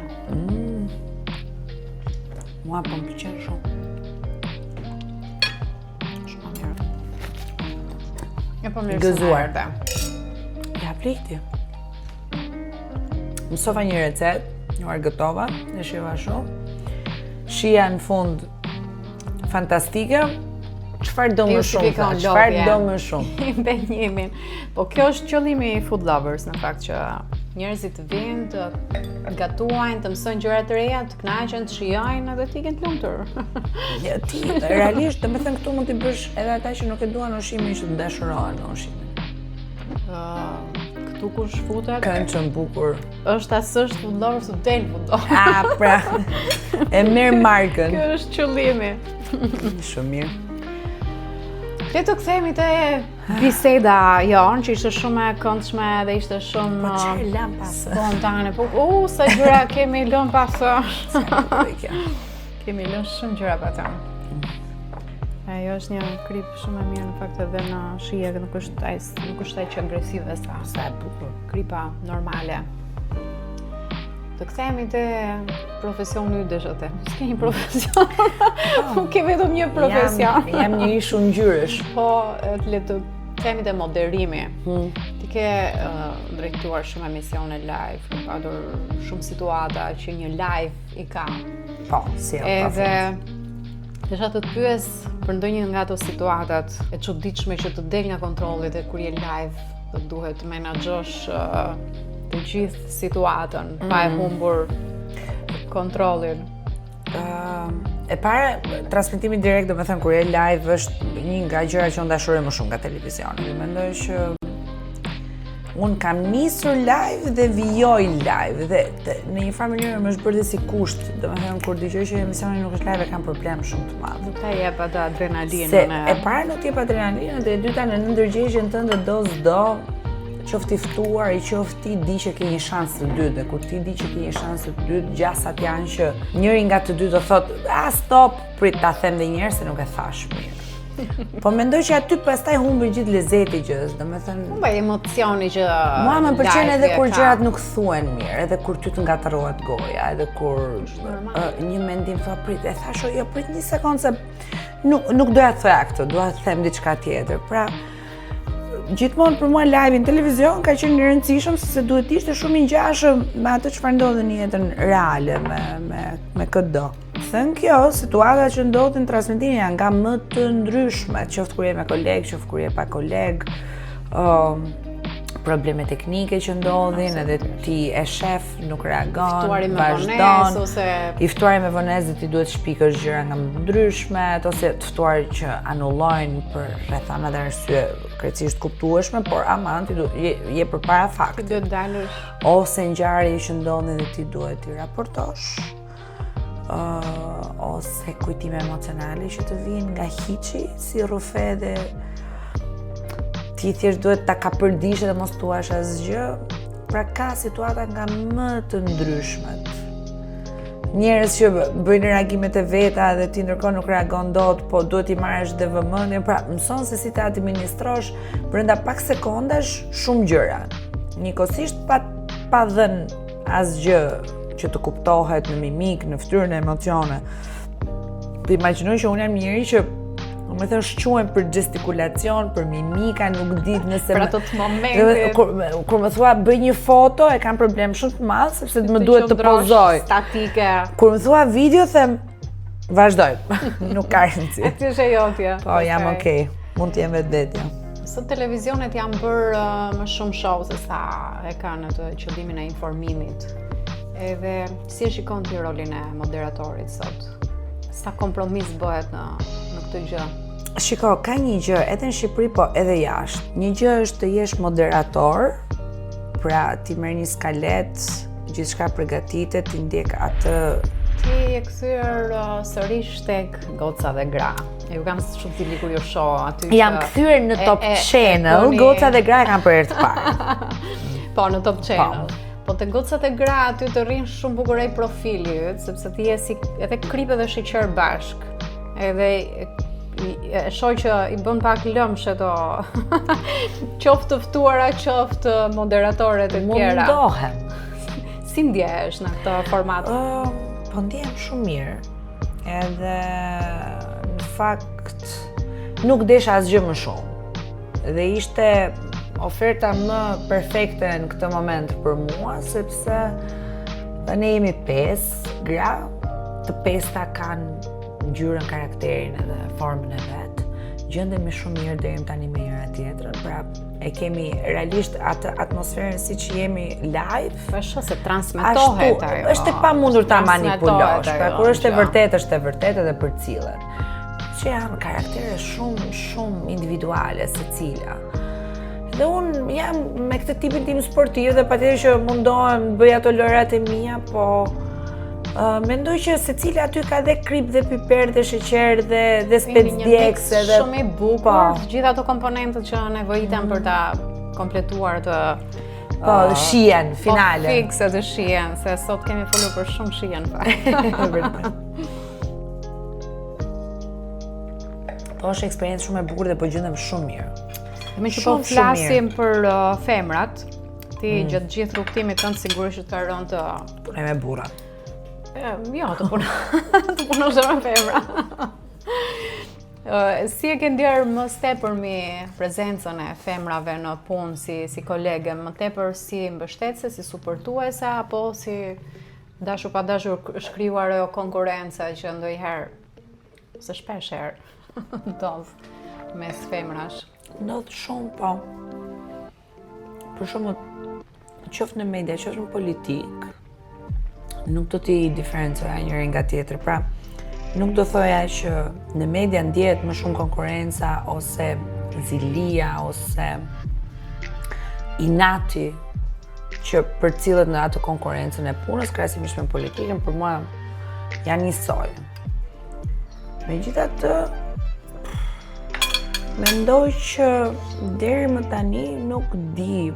Mua po më pëlqen shumë. Shumë mirë. E po mirë. Gëzuar. Ja plikti. Mësova një recet, një argëtova, e shiva shumë. Shija në fund fantastike. Çfarë do më shumë? Çfarë do më shumë? I benjimin. Po kjo është qëllimi i food lovers në fakt që njerëzit vinë të gatuajnë, të mësojnë gjëra të reja, të kënaqen, të shijojnë edhe të ikin të lumtur. Ja, ti realisht, domethënë këtu mund t'i bësh edhe ata që nuk e duan ushqimin që të dashurohen në ushqimin. Këtu kush futet? Kënçën bukur. Është asështë food lovers, u del food lovers. Pra. E merr markën. Kjo është qëllimi. Shumë mirë. Le të kthehemi te biseda jonë, që ishte shumë e këndshme dhe ishte shumë Po çfarë lëm pas? Spontane. Po sa gjëra kemi lënë pas. Kjo. Kemi lënë shumë gjëra pas. Ajo është një klip shumë e mirë në fakt edhe në shije, që nuk është aq agresive sa e bukur. Klipa normale. Të kthehemi te profesioni yt dëshote. S'ke një profesion. Nuk ke vetëm një profesion. Jam një ishu ngjyresh. Po, le të kthehemi te moderimi. Ti ke drejtuar shumë emisione live, ke padur shumë situata që një live i ka. Po, si Edhe desha të pyes për ndonjë nga ato situatat e çuditshme që të del nga kontrolli dhe kur je live do duhet të menaxhosh të gjithë situatën pa e humbur kontrollin. E para, transmetimi direkt, domethënë kur je live është një nga gjërat që unë dashuroj më shumë nga televizioni. Mendoj që unë kam nisur live dhe vijoj live dhe në një farë mënyrë më është bërë dhe si kusht. Domethënë kur dëgjoj që emisioni nuk është live, kam problem shumë të madh. Nuk ta jep atë adrenalinën. Se e para nuk jep adrenalinën dhe e dyta në ndërgjegjen tënde do qofti ftuar i qofti di që ke një shans të dytë, dhe kur ti di që ke një shans të dytë, gjasat janë që njëri nga të dy do thotë, stop, prit ta them dhe njerë se nuk e thash mirë. Po mendoj që aty pastaj humbin gjithë lezeti gjës, domethënë. Humbaj emocioni që mua më pëlqen edhe kur gjërat nuk thuhen mirë, edhe kur ty të ngatërohet goja, edhe kur një mendim thua prit, e thash jo prit një sekondë se nuk doja të thoja këtë, doja të them diçka tjetër. Pra gjithmonë për mua live në televizion ka qenë i rëndësishëm se duhet të ishte shumë i ngjashëm me atë çfarë ndodhen në jetën reale me këtë do. Thënë kjo, situata që ndodhin në transmetimin janë nga më të ndryshme, qoftë kur je me koleg, qoftë kur je pa koleg, probleme teknike që ndodhin, edhe ti e shef, nuk reagon, vazhdon. I ftuari me vonesë dhe ti duhet shpikësh gjëra nga më të ndryshmet, ose të ftuar që anullojnë për rrethana dhe arsye krejtësisht kuptueshme, por aman ti je përpara faktit. Ti duhet dalësh. Ose ngjarje që ndodhin dhe ti duhet t'i raportosh. Ose kujtime emocionale që të vinë nga hiçi, si rrufe dhe ti thjesht duhet ta kapërdish dhe mos thuash asgjë. Pra ka situata nga më të ndryshmet. Njerëz që bëjnë reagimet e veta dhe ti ndërkohë nuk reagon dot, po duhet i marrësh dhe vëmendje. Pra mëson se si ta administrosh brenda pak sekondash shumë gjëra. Njëkohësisht pa dhënë asgjë që të kuptohet në mimik, në fytyrë, në emocione. Të imagjinoj që unë jam njëri që më thënë shquem për gestikulacion, për mimika, nuk dit nëse... Për ato të momentit... Kur më thua bëj një foto, e kam problem shumë të madh, sepse më duhet të pozoj. Statike. Kur më thua video, them, vazhdoj, nuk ka rëndësi. E ti është e jotja. Po, jam okej, mund t'jem vetvetja. Sot televizionet janë bërë më shumë show se sa e kanë atë qëllimin e informimit. Edhe si e shikon ti rolin e moderatorit sot? Sa kompromis bëhet në këtë gjë? Shiko, ka një gjë edhe në Shqipëri, po edhe jashtë. Një gjë është të jesh moderator, pra ti merr një skalet, gjithçka përgatitet, ti ndjek atë. Ti je kthyer sërish tek Goca dhe Gra. Ju kam shumë të likur ju shoh aty. Jam kthyer në Top Channel, Goca dhe Gra e kam për herë të parë. Po, në Top Channel. Po të gocat e gra aty të rrinë shumë bukurej profili yt, sepse ti je si edhe kripe dhe sheqer bashk. Edhe e shoh që i bën pak lëmsh ato qoftë të ftuara, qoftë moderatore të tjera. Mundohem. Si ndjehesh në këtë format? Po ndjehem shumë mirë. Edhe në fakt nuk desha asgjë më shumë. Dhe ishte oferta më perfekte në këtë moment për mua, sepse ne jemi 5 gra, të 5-ta kanë ngjyrën, karakterin edhe formën e vet. Gjendemi shumë mirë deri tani me njëra tjetrën, pra e kemi realisht atë atmosferën siç jemi live. Po shoh se transmetohet ajo. Është e pamundur ta manipulosh, pra kur është e vërtetë edhe përcillet. Që janë karaktere shumë individuale secila. Dhe unë jam me këtë tipin tim sportiv dhe patjetër që mundohem bëj ato lojrat e mia, po mendoj që secila aty ka dhe krip dhe piper dhe sheqer dhe spec djegse dhe shumë i bukur, gjithë ato komponentët që nevojiten për ta kompletuar të shihen finale. Po fikse të shihen, se sot kemi folur për shumë shihen fakt. Po është eksperiencë shumë e bukur dhe po gjendem shumë mirë. Me që po flasim për femrat, ti gjatë gjithë rrugtimit tënd sigurisht të ka rënë të punoj me burra. Jo, të punosh me femra. Si e ke ndjer më tepërmi prezencën e femrave në punë si kolege, më tepër si mbështetëse, si suportuese apo si dashur pa dashur shkriuar ajo konkurrenca që ndonjëherë se shpesh herë ndodh mes femrash? Ndodh shumë, po. Për shembull, qoftë në media, qoftë në politik, nuk do t'i diferencoja njëri nga tjetri. Pra, nuk do thoja që në media ndjehet më shumë konkurrenca ose zilia ose inati që përcillet në atë konkurrencën e punës krahasimisht me politikën, për mua janë njësoj. Megjithatë, mendoj që deri më tani nuk di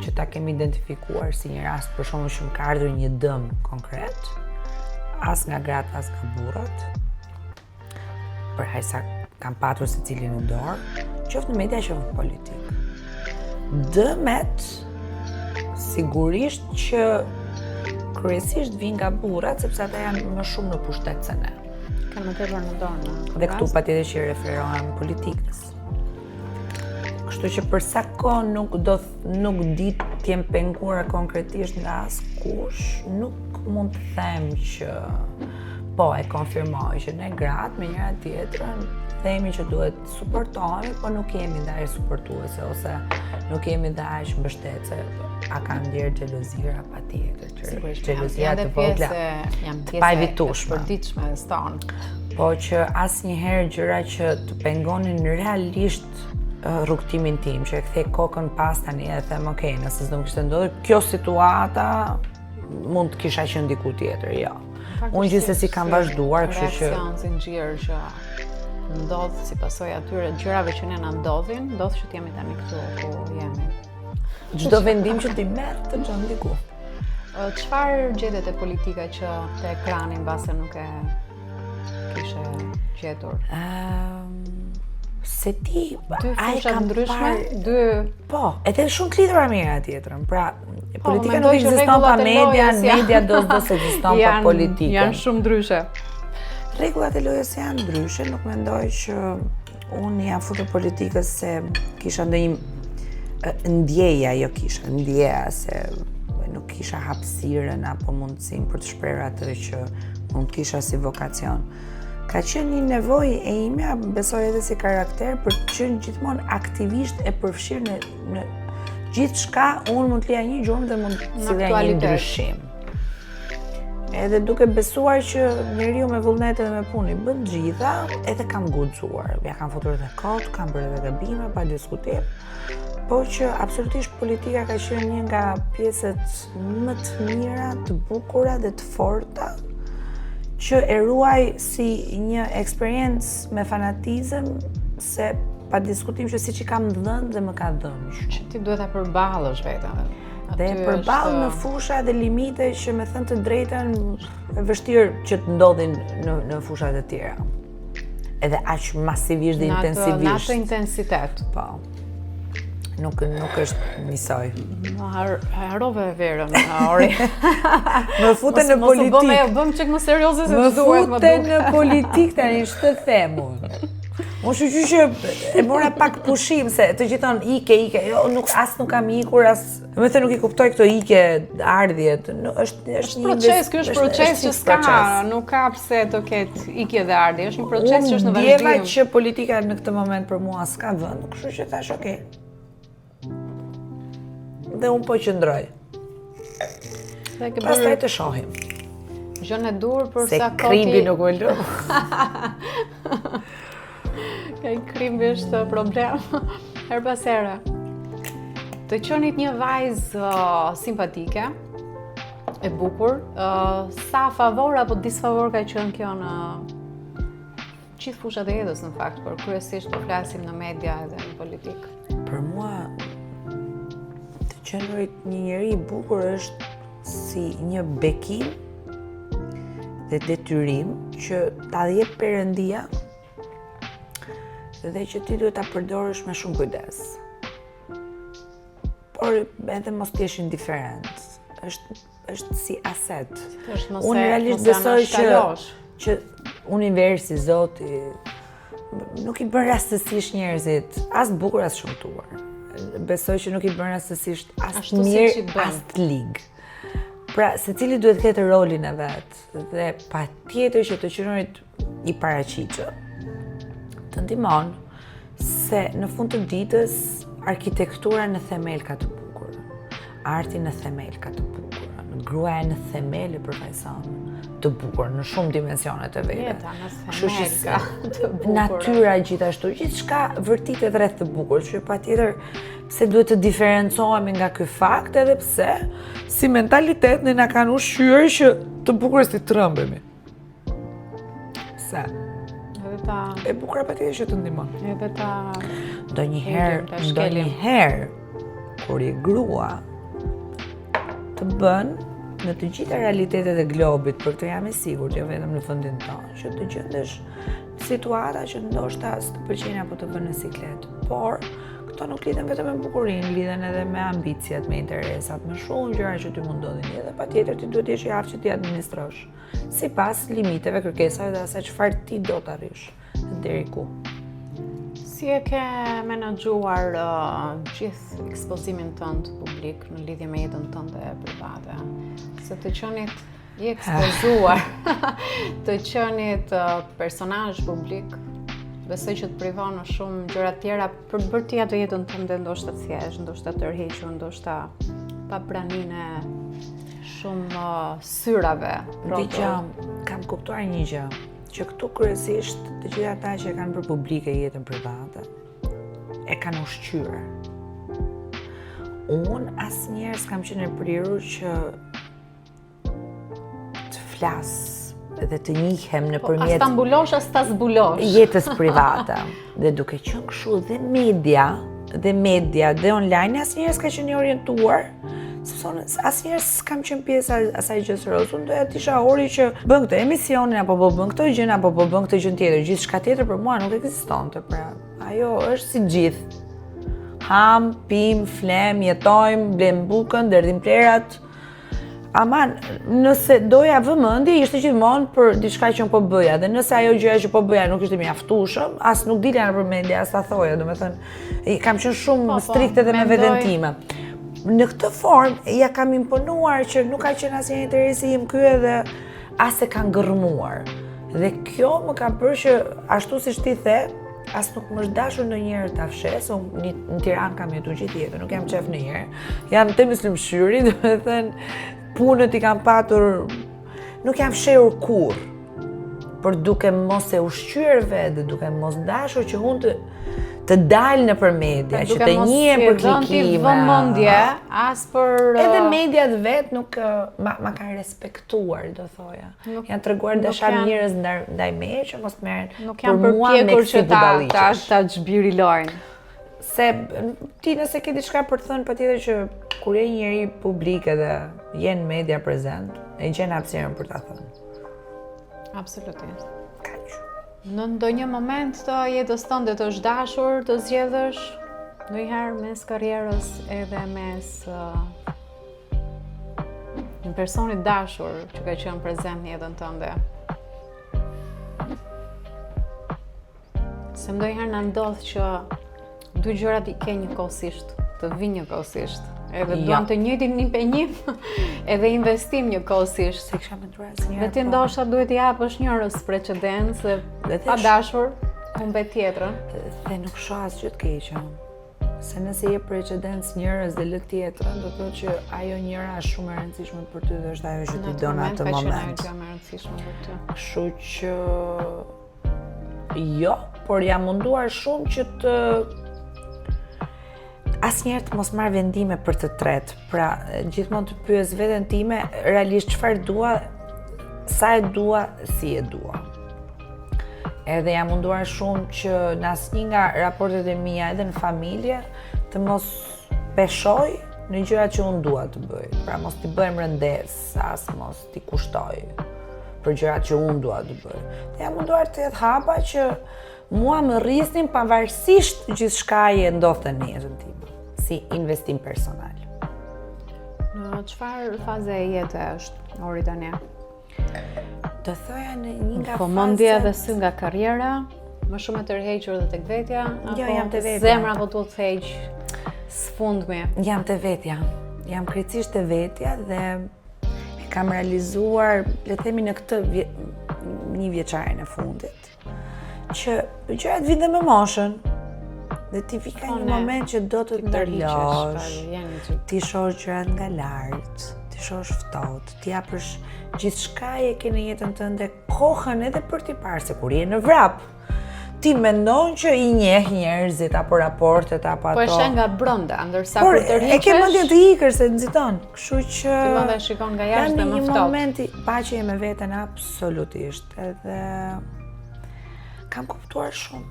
që ta kemi identifikuar si një rast për shkakun që më ka ardhur një dëm konkret, as nga gratë, as nga burrat, për haj sa kam patur secilin në dorë, qoftë në media, qoftë në politikë. Dëmet sigurisht që kryesisht vijnë nga burrat, sepse ata janë më shumë në pushtet se ne. Kanë më tepër në dorë. Dhe këtu patjetër që referohem politikës. Kështu që për sa kohë nuk di të jem penguar konkretisht nga askush, nuk mund të them që po e konfirmoj që ne gratë me njëra tjetrën themi që duhet suportohemi, po nuk jemi ndaj suportuese ose nuk jemi ndaj mbështetëse. A kanë ndjer xhelozira patjetër, xhelozia të vogla, të pavitueshme, përditshme ston. Po që asnjëherë gjëra që të pengonin realisht rrugtimin tim, që e kthej kokën pas tani e them, okay, nëse s'do më kishte ndodhur kjo situata, mund të kisha qenë diku tjetër, jo. Unë gjithsesi kam vazhduar, kështu që reakcion zinxhir që ndodh si pasojë atyre gjërave që ne na ndodhin, ndodh që jemi tani këtu ku jemi. Çdo vendim që ti merr të çon diku. Çfarë gjetet e politika që te ekrani mbase nuk e kishe gjetur? Se ti, ai ka ndryshme, po, edhe shumë të lidhura me njëra tjetrën. Pra, politika nuk ekziston pa median, media do ekziston pa politikën. Janë shumë ndryshe. Rregullat e lojës janë ndryshe, nuk mendoj që unë jam futur politikës se kisha ndonjë ndjeja se nuk kisha hapësirën apo mundësinë për të shprehur atë që mund kisha si vokacion. Ka qenë një nevojë e imja, besoj edhe si karakter, për të qenë gjithmonë aktivisht e përfshirë në gjithçka. Unë mund të lija një gjurmë dhe mund të sillja një ndryshim. Edhe duke besuar që njeriu me vullnet edhe me punë i bën gjitha, edhe kam guxuar. Ja kam futur edhe kot, kam bërë edhe gabime pa diskutim. Po që absolutisht politika ka qenë një nga pjesët më të mira, të bukura dhe të forta, që e ruaj si një eksperiencë me fanatizëm, se pa diskutim që siç i kam dhënë dhe më ka dhënë. Që ti duhet ta përballësh veten. Dhe përballë në fusha dhe limite që me thënë të drejtën e vështirë që të ndodhin në fushat e tjera. Edhe aq masivisht dhe intensivisht. Në atë intensitet. Po. Nuk është njësoj. Harove verën, Ori. Më futen në politikë. Bëm çik më serioze se më duhet. Më futen në politikë tani ç'të them unë. Unë shoqyr që e mora pak pushim se të gjithon ike. Jo, nuk kam ikur as. Me thënë nuk I kuptoj këto ike, ardhjet. Është një proces, ky është proces që s'ka, nuk ka pse të ketë ike dhe ardhje. Është një proces që është në vazhdim. Ndjeva që politika në këtë moment për mua s'ka vend, kështu që thash okay. Dhe unë po qëndroj. Pastaj të shohim. Gjën e dur për se sa kohë. Se krimbi nuk u lë. Krimbi është problem. Her pas here. Të qenit një vajzë simpatike, e bukur, sa favor apo disfavor ka qenë kjo në gjithë fushat e jetës në fakt, por kryesisht të flasim në media edhe në politikë. Për mua qenërit një njeri I bukur është si një bekim dhe detyrim që ta jep Perëndia dhe që ti duhet ta përdorësh me shumë kujdes. Por edhe mos t'jesh indiferent. Është si aset. Unë realisht besoj që universi, Zoti nuk I bën rastësisht njerëzit as bukur as shëmtuar. Besoj që nuk I bën rastësisht as të mirë, as të ligë. Pra, secili duhet të ketë rolin e vet dhe patjetër që të qenurit I paraqitur të ndihmon se në fund të ditës arkitektura në themel ka të bukur, arti në themel ka të bukur, gruaja në themel e përfaqëson të bukur në shumë dimensione të vete. Kështu që të bukur. Natyra gjithashtu, gjithçka vërtetë rreth të bukur, që patjetër pse duhet të diferencohemi nga ky fakt edhe pse si mentalitet ne na kanë ushqyer që të bukur është të trembemi. Pse? E bukur patjetër që të ndihmon. Edhe ta ndonjëherë kur je grua të bën në të gjitha realitetet e globit, për këtë jam e sigurt, jo vetëm në vendin tonë, që të gjendesh në situata që ndoshta s'të pëlqejnë apo të bënë në siklet. Por këto nuk lidhen vetëm me bukurinë, lidhen edhe me ambiciat, me interesat, me shumë gjëra që ty mund ndodhin edhe patjetër ti duhet të jesh I aftë që ti administrosh, sipas limiteve, kërkesave dhe asaj çfarë ti do të arrish, deri ku. Si e ke menaxhuar gjithë ekspozimin tënd publik në lidhje me jetën tënde private? Se të qenit I ekspozuar, të qenit personazh publik, besoj që të privon në shumë gjëra tjera për bërë ti atë jetën tënde ndoshta thjesht, ndoshta tërhequr, ndoshta pa praninë shumë syrave. Dgjoj, kam kuptuar një gjë, që këtu kryesisht të gjitha ata që e kanë bërë publike jetën private e kanë ushqyer. Unë asnjëherë s'kam qenë e prirur që të flas dhe të njihem nëpërmjet as ta mbulosh as ta zbulosh jetës private. Dhe duke qenë kështu dhe media dhe online asnjëherë s'ka qenë I orientuar. Sepse asnjëherë s'kam qenë pjesë asaj gjë serioze. Unë doja të isha Ori që bën këtë emisionin apo po bën këtë gjë apo po bën këtë gjë tjetër. Gjithçka tjetër për mua nuk ekzistonte. Pra, ajo është si gjithë. Ham, pim, flem, jetojmë, blem bukën, derdhim plerat. Aman, nëse doja vëmendje ishte gjithmonë për diçka që po bëja dhe nëse ajo gjëja që po bëja nuk ishte mjaftueshëm, as nuk dilja nëpër media, as ta thoja, domethënë, kam qenë shumë strikte edhe me veten time. Në këtë formë ja kam imponuar që nuk ka qenë asnjë interesi im ky edhe as e ka ngërmuar. Dhe kjo më ka bërë që ashtu siç ti the, as nuk më është dashur ndonjëherë ta fshes, unë në Tiranë kam jetuar gjithë jetën, nuk jam qef ndonjëherë. Jam te myslimshyri, domethënë punët I kam patur, nuk jam fshehur kurrë. Por duke mos e ushqyer vetë, duke mos dashur që unë të dalë nëpër media, që të njihem për klikime. Vëmendje, as për edhe mediat vet nuk ma kanë respektuar, do thoja. Janë treguar dasham njerëz ndaj meje që mos merren. Nuk janë përpjekur që ta xhbiri lojnë. Se ti nëse ke diçka për të thënë patjetër që kur je njëri publik edhe jenë media prezent, e gjen hapësirën për ta thënë. Absolutisht. Kaq. Në ndonjë moment të jetës tënde të është dashur të zgjedhësh ndonjëherë mes karrierës edhe mes një personit dashur që ka qenë prezent në jetën tënde. Se ndonjëherë na ndodh që dy gjërat i ke njëkohësisht, të vinë njëkohësisht. Edhe duan të njëjtin impenjim edhe investim njëkohësisht. Se kisha menduar asnjëherë. Dhe ti ndoshta duhet i japësh njërës precedencë dhe pa dashur humbet tjetrën. Dhe nuk shoh asgjë të keqe. Se nëse je precedencë njërës dhe lë tjetrën, do të thotë që ajo njëra është shumë e rëndësishme për ty dhe është ajo që ti do në atë moment. Ka qenë ajo gjë më e rëndësishme për ty. Kështu që jo, por jam munduar shumë që të asnjëherë të mos marr vendime për të tretë. Pra, gjithmonë të pyes veten time realisht çfarë dua, sa e dua, si e dua. Edhe jam munduar shumë që në asnjë nga raportet e mia edhe në familje të mos peshoj në gjërat që unë dua të bëj. Pra mos t'i bëjmë rëndes, as mos t'i kushtoj për gjërat që unë dua të bëj. Dhe jam munduar të jetë hapa që mua më rrisnin pavarësisht gjithçkaje ndodhte në jetën time, si investim personal. Në çfarë faze e jete është Ori tani? Do thoja në një nga Po mendja dhe sy nga karriera, më shumë e tërhequr dhe tek vetja, Jo, jam te vetja. Zemra apo duhet të heq sfundmi? Jam te vetja. Jam krejtësisht te vetja dhe e kam realizuar, le të themi në këtë një vjeçarin e fundit, që gjërat vinë me moshën. Dhe ti vi ka një moment që do të ndërlosh, ti shohësh gjërat nga lart, ti shohësh ftohtë, ti japësh gjithçka e ke në jetën tënde kohën edhe për t'i parë se kur je në vrap. Ti mendon që i njeh njerëzit apo raportet apo ato. Po e sheh nga brenda, ndërsa Por kur tërhiqesh. e ke mendjen të ikër se nxiton. Kështu që Ti mund ta shikon nga jashtë dhe më Një ftohtë. momenti paqje me veten absolutisht. Edhe kam kuptuar shumë.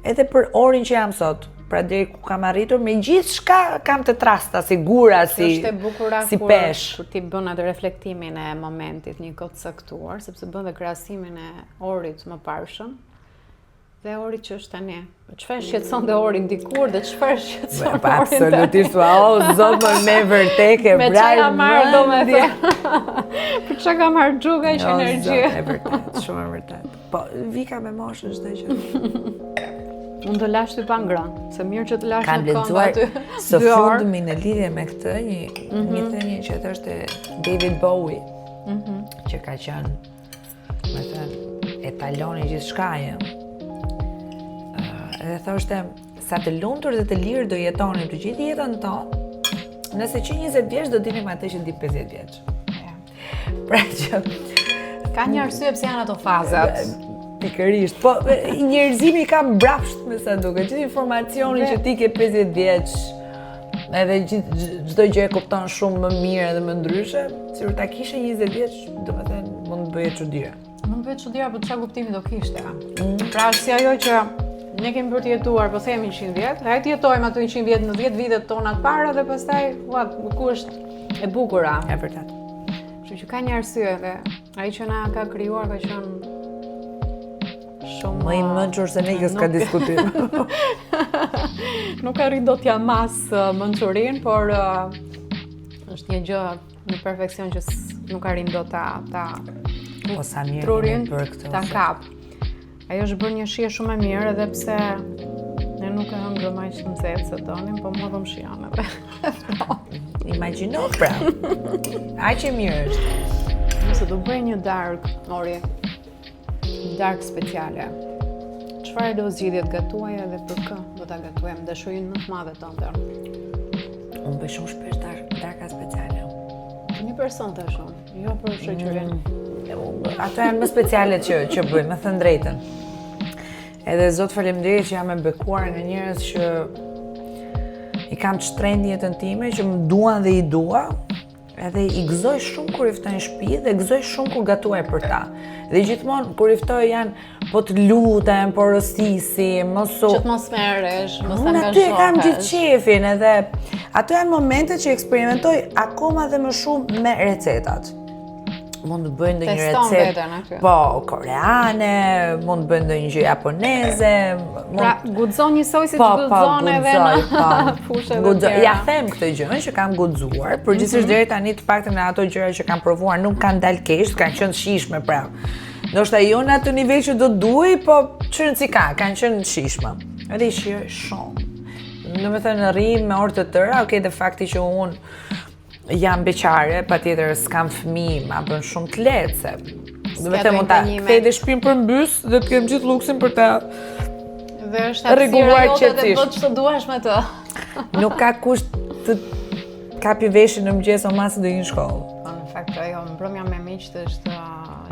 Edhe për Orin që jam sot, pra deri ku kam arritur, me gjithçka kam të trasta, si gura, Është e bukura si kur pesh. ti bën atë reflektimin e momentit një kohë të caktuar, sepse bën dhe krahasimin e Orit më parshëm dhe Ori që është tani. Çfarë shqetësonte Orin dikur dhe çfarë shqetëson Orin tani? Absolutisht, o zot më me vërtet e Me çka ka marrë domethënë. Për çka ka marrë xhuga që energji. E vërtet, shumë e vërtet. Po vika me moshën çdo gjë. Unë të lash ty pa ngrënë, se mirë që të lash Kam në kënd lexuar aty. së 2 orë. fundmi në lidhje me këtë një thënie që thoshte David Bowie, që ka qenë, me thënë, etaloni gjithçkaje. Edhe thoshte, sa të lumtur dhe të lirë do jetonim të gjithë jetën tonë, nëse që 20 vjeç do dinim atë që di 50 vjeç. Pra që Ka një arsye pse janë ato fazat. pikërisht, po njerëzimi ka mbrapsht me sa duket, gjithë informacioni që ti ke 50 vjeç, edhe çdo gjë e kupton shumë më mirë edhe më ndryshe, sikur ta kishe 20 vjeç, domethënë mund të bëhet çuditëre. Mund të bëhet çuditëra, por çfarë kuptimi do kishte? Pra është si ajo që ne kemi për të jetuar, po themi 100 vjet, hajde jetojmë ato 100 vjet në 10 vitet tona të para dhe pastaj, ku është e bukura. E vërtet. Kështu që ka një arsye dhe ai që na ka krijuar ka qenë shumë Më i mençur se ne s'ka diskutim. Nuk arrin dot t'ja mas mençurinë, por është një gjë në perfeksion që nuk arrin dot ta Po sa mirë trurin kemi bërë këtë. ta kap. Ajo është bërë një shije shumë e mirë edhe pse ne nuk e hëngrëm aq të nxehtë se donim, po mua do më shijon edhe. Imagjino pra. Aq e mirë është. Nëse do bëj një dark, Ori, një dark speciale, çfarë do zgjidhjet gatuaja dhe për kë do ta gatuajmë dashurinë më të madhe tënde? Unë bëj shumë shpesh darka speciale. Për një person të shumë, jo për shoqërinë. Ato janë më speciale që bëj, me thënë drejtën. Edhe zot faleminderit që jam e bekuar në njerëz që i kam të shtrenjtë jetën time, që më duan dhe i dua, edhe i gëzoj shumë kur i ftoj në shtëpi dhe gëzoj shumë kur gatuaj për ta. Dhe gjithmonë kur i ftoj janë po të lutem, po rësisim, mos u... Që të mos merresh, mos të Unë aty e kam gjithë qefin edhe ato janë momente që eksperimentoj akoma dhe më shumë me recetat. Mund të bëjnë ndonjë recetë, po, koreane, mund të bëjnë ndonjë gjë japoneze. Pra, guxon njësoj si të guxon edhe në fushë dhe tjera. Ja them këtë gjë që kam guxuar, përgjithsisht deri tani të paktën në ato gjëra që kam provuar nuk kanë dalë keq, kanë qenë shishme pra. Ndoshta jo në atë nivel që do duaj, po çfarë si kanë qenë shishme. Edhe i shijoj shumë. Domethënë rrim me orë të tëra, okay, dhe fakti që unë jam beqare, patjetër s'kam fëmijë, ma bën shumë të lehtë se domethënë mund ta kthej dhe shtëpinë përmbys dhe të kem gjithë luksin për ta dhe është rregulluar qetësisht. Dhe ç'të duash me të. Nuk ka kusht të kapi veshin në mëngjes o masë do një shkollë. Po në fakt ajo mbrëmja me miqt është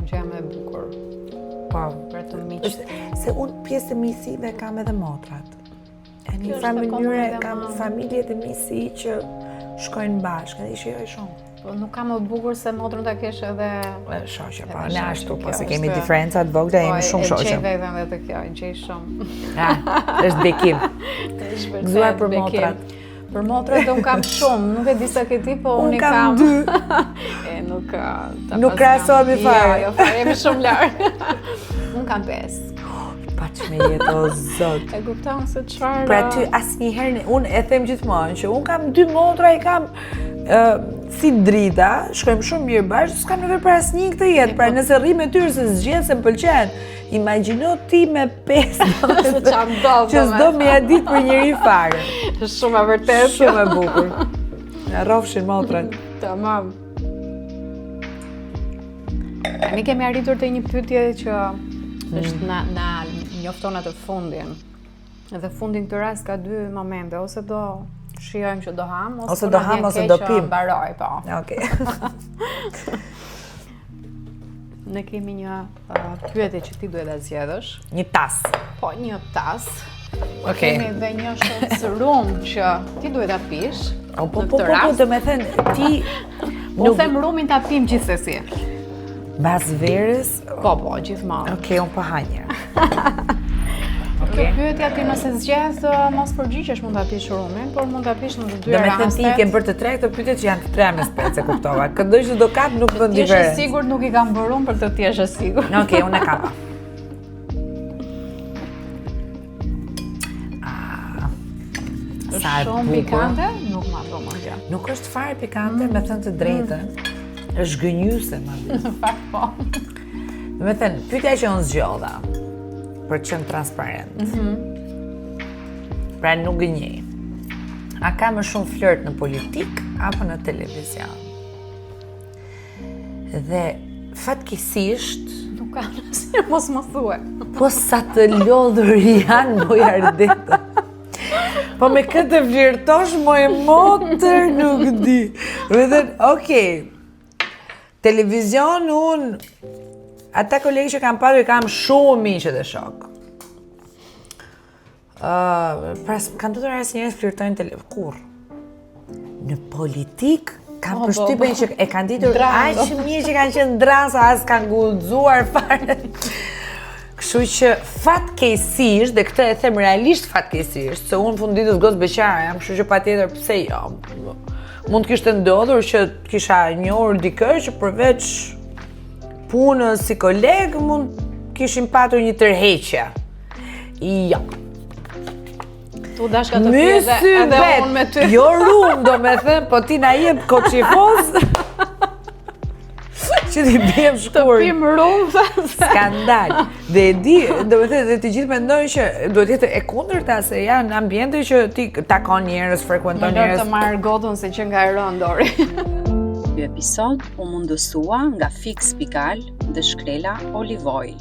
gjëja më e bukur. Po, për të miqt. Se unë pjesë të miqësive kam edhe motrat. E një farë mënyrë kam familje të miqësi që shkojnë bashkë, edhe i shijoj shumë. Po nuk ka më bukur se motrën ta kesh edhe shoqe, po ne ashtu, po se kemi diferenca të vogla, jemi shumë shoqe. Po, e gjej edhe kjo, e gjej shumë. Ja, është bekim. Gëzuar për motrat. Për motrat unë kam shumë, nuk e di sa ke ti, po unë i kam. Unë kam 2. Nuk krahasohemi fare. Jo, fare, jemi shumë larg. Unë kam 5. Pa që me jetë o zot. E kupton se çfarë... Pra ty asnjëherë, unë e them gjithmonë që unë kam 2 motra, i kam si drita, shkojmë shumë mirë bashkë, s'kam nevojë për asnjë këtë jetë, pra nëse rri me ty se zgjedh se m'pëlqen, imagjino ti me 5 që s'do me ja ditë për njëri fare. Shumë e vërtet. Shumë e bukur. Në rrofshin motrat. Tamam. Ne kemi arritur te një pyetje që është na njofton atë fundin. Edhe fundin këtë rast ka 2 momente, ose do shijojmë që do ham, ose do ham ose do pim. Mbaroj, po. Okej. Ne kemi një pyetje që ti duhet ta zgjedhësh. Një tas. Po, një tas. Okej. Kemi edhe një shot rum që ti duhet ta pish. Po, do me thënë ti nuk them rumin ta pim gjithsesi. Bas verës? Po, gjithmonë. Okej, unë po ha një. Pyetja ti nëse zgjedh mos përgjigjesh mund ta pish rumin, por mund ta pish në të dy rastet. Do me thënë ti ke bërë të 3 këto pyetje që janë të 3 me spec, e kuptova. Këdo që do kap nuk bën diferencë. Ti je sigurt nuk i kam bërë unë për këtë ti je sigurt. Okej, unë e kapa. Është shumë pikante? Nuk ma do më gjë. Nuk është fare pikante, me thënë të drejtën. Është gënjyse, ma di. Në fakt po. Do me thënë, pyetja që unë zgjodha, për të qenë transparent. Pra nuk gënjej. A ka më shumë flirt në politik apo në televizion? Dhe fatkeqësisht nuk ka asnjë mos më thuaj. Po sa të lodhur janë moj Ardeta. Po me këtë flirtosh moj motër nuk di. Vetëm, okej. Televizion ata kolegë që kam patur kam shumë miqë dhe shok. Pra kam tutur asnjëherë flirtojnë kur. Në politik kam përshtypjen që e kanë ditur aq mirë që kanë qenë dransa, as kanë guxuar fare. Kështu që fatkeqësisht, dhe këtë e them realisht fatkeqësisht, se unë funditës gocë beqare jam, kështu që patjetër pse jo. Mund të kishte ndodhur që kisha njohur dikë që përveç punës si koleg mund kishim patur një tërheqje. Jo. Tu dashka të pyetje edhe unë me ty. Jo rum, do me thënë, po ti na jep koçifos. Që t'i bjem shkur. Të pim rum, skandal. Dhe e di, do me thënë, dhe të gjithë mendojnë që duhet jetë e kundërta se janë ambiente që ti takon njerëz, frekuenton njerëz. Më lër të marr gotën se që nga e rënd Dori. Ky episod u mundësua nga Fix Pikal dhe Shkrela Olive Oil.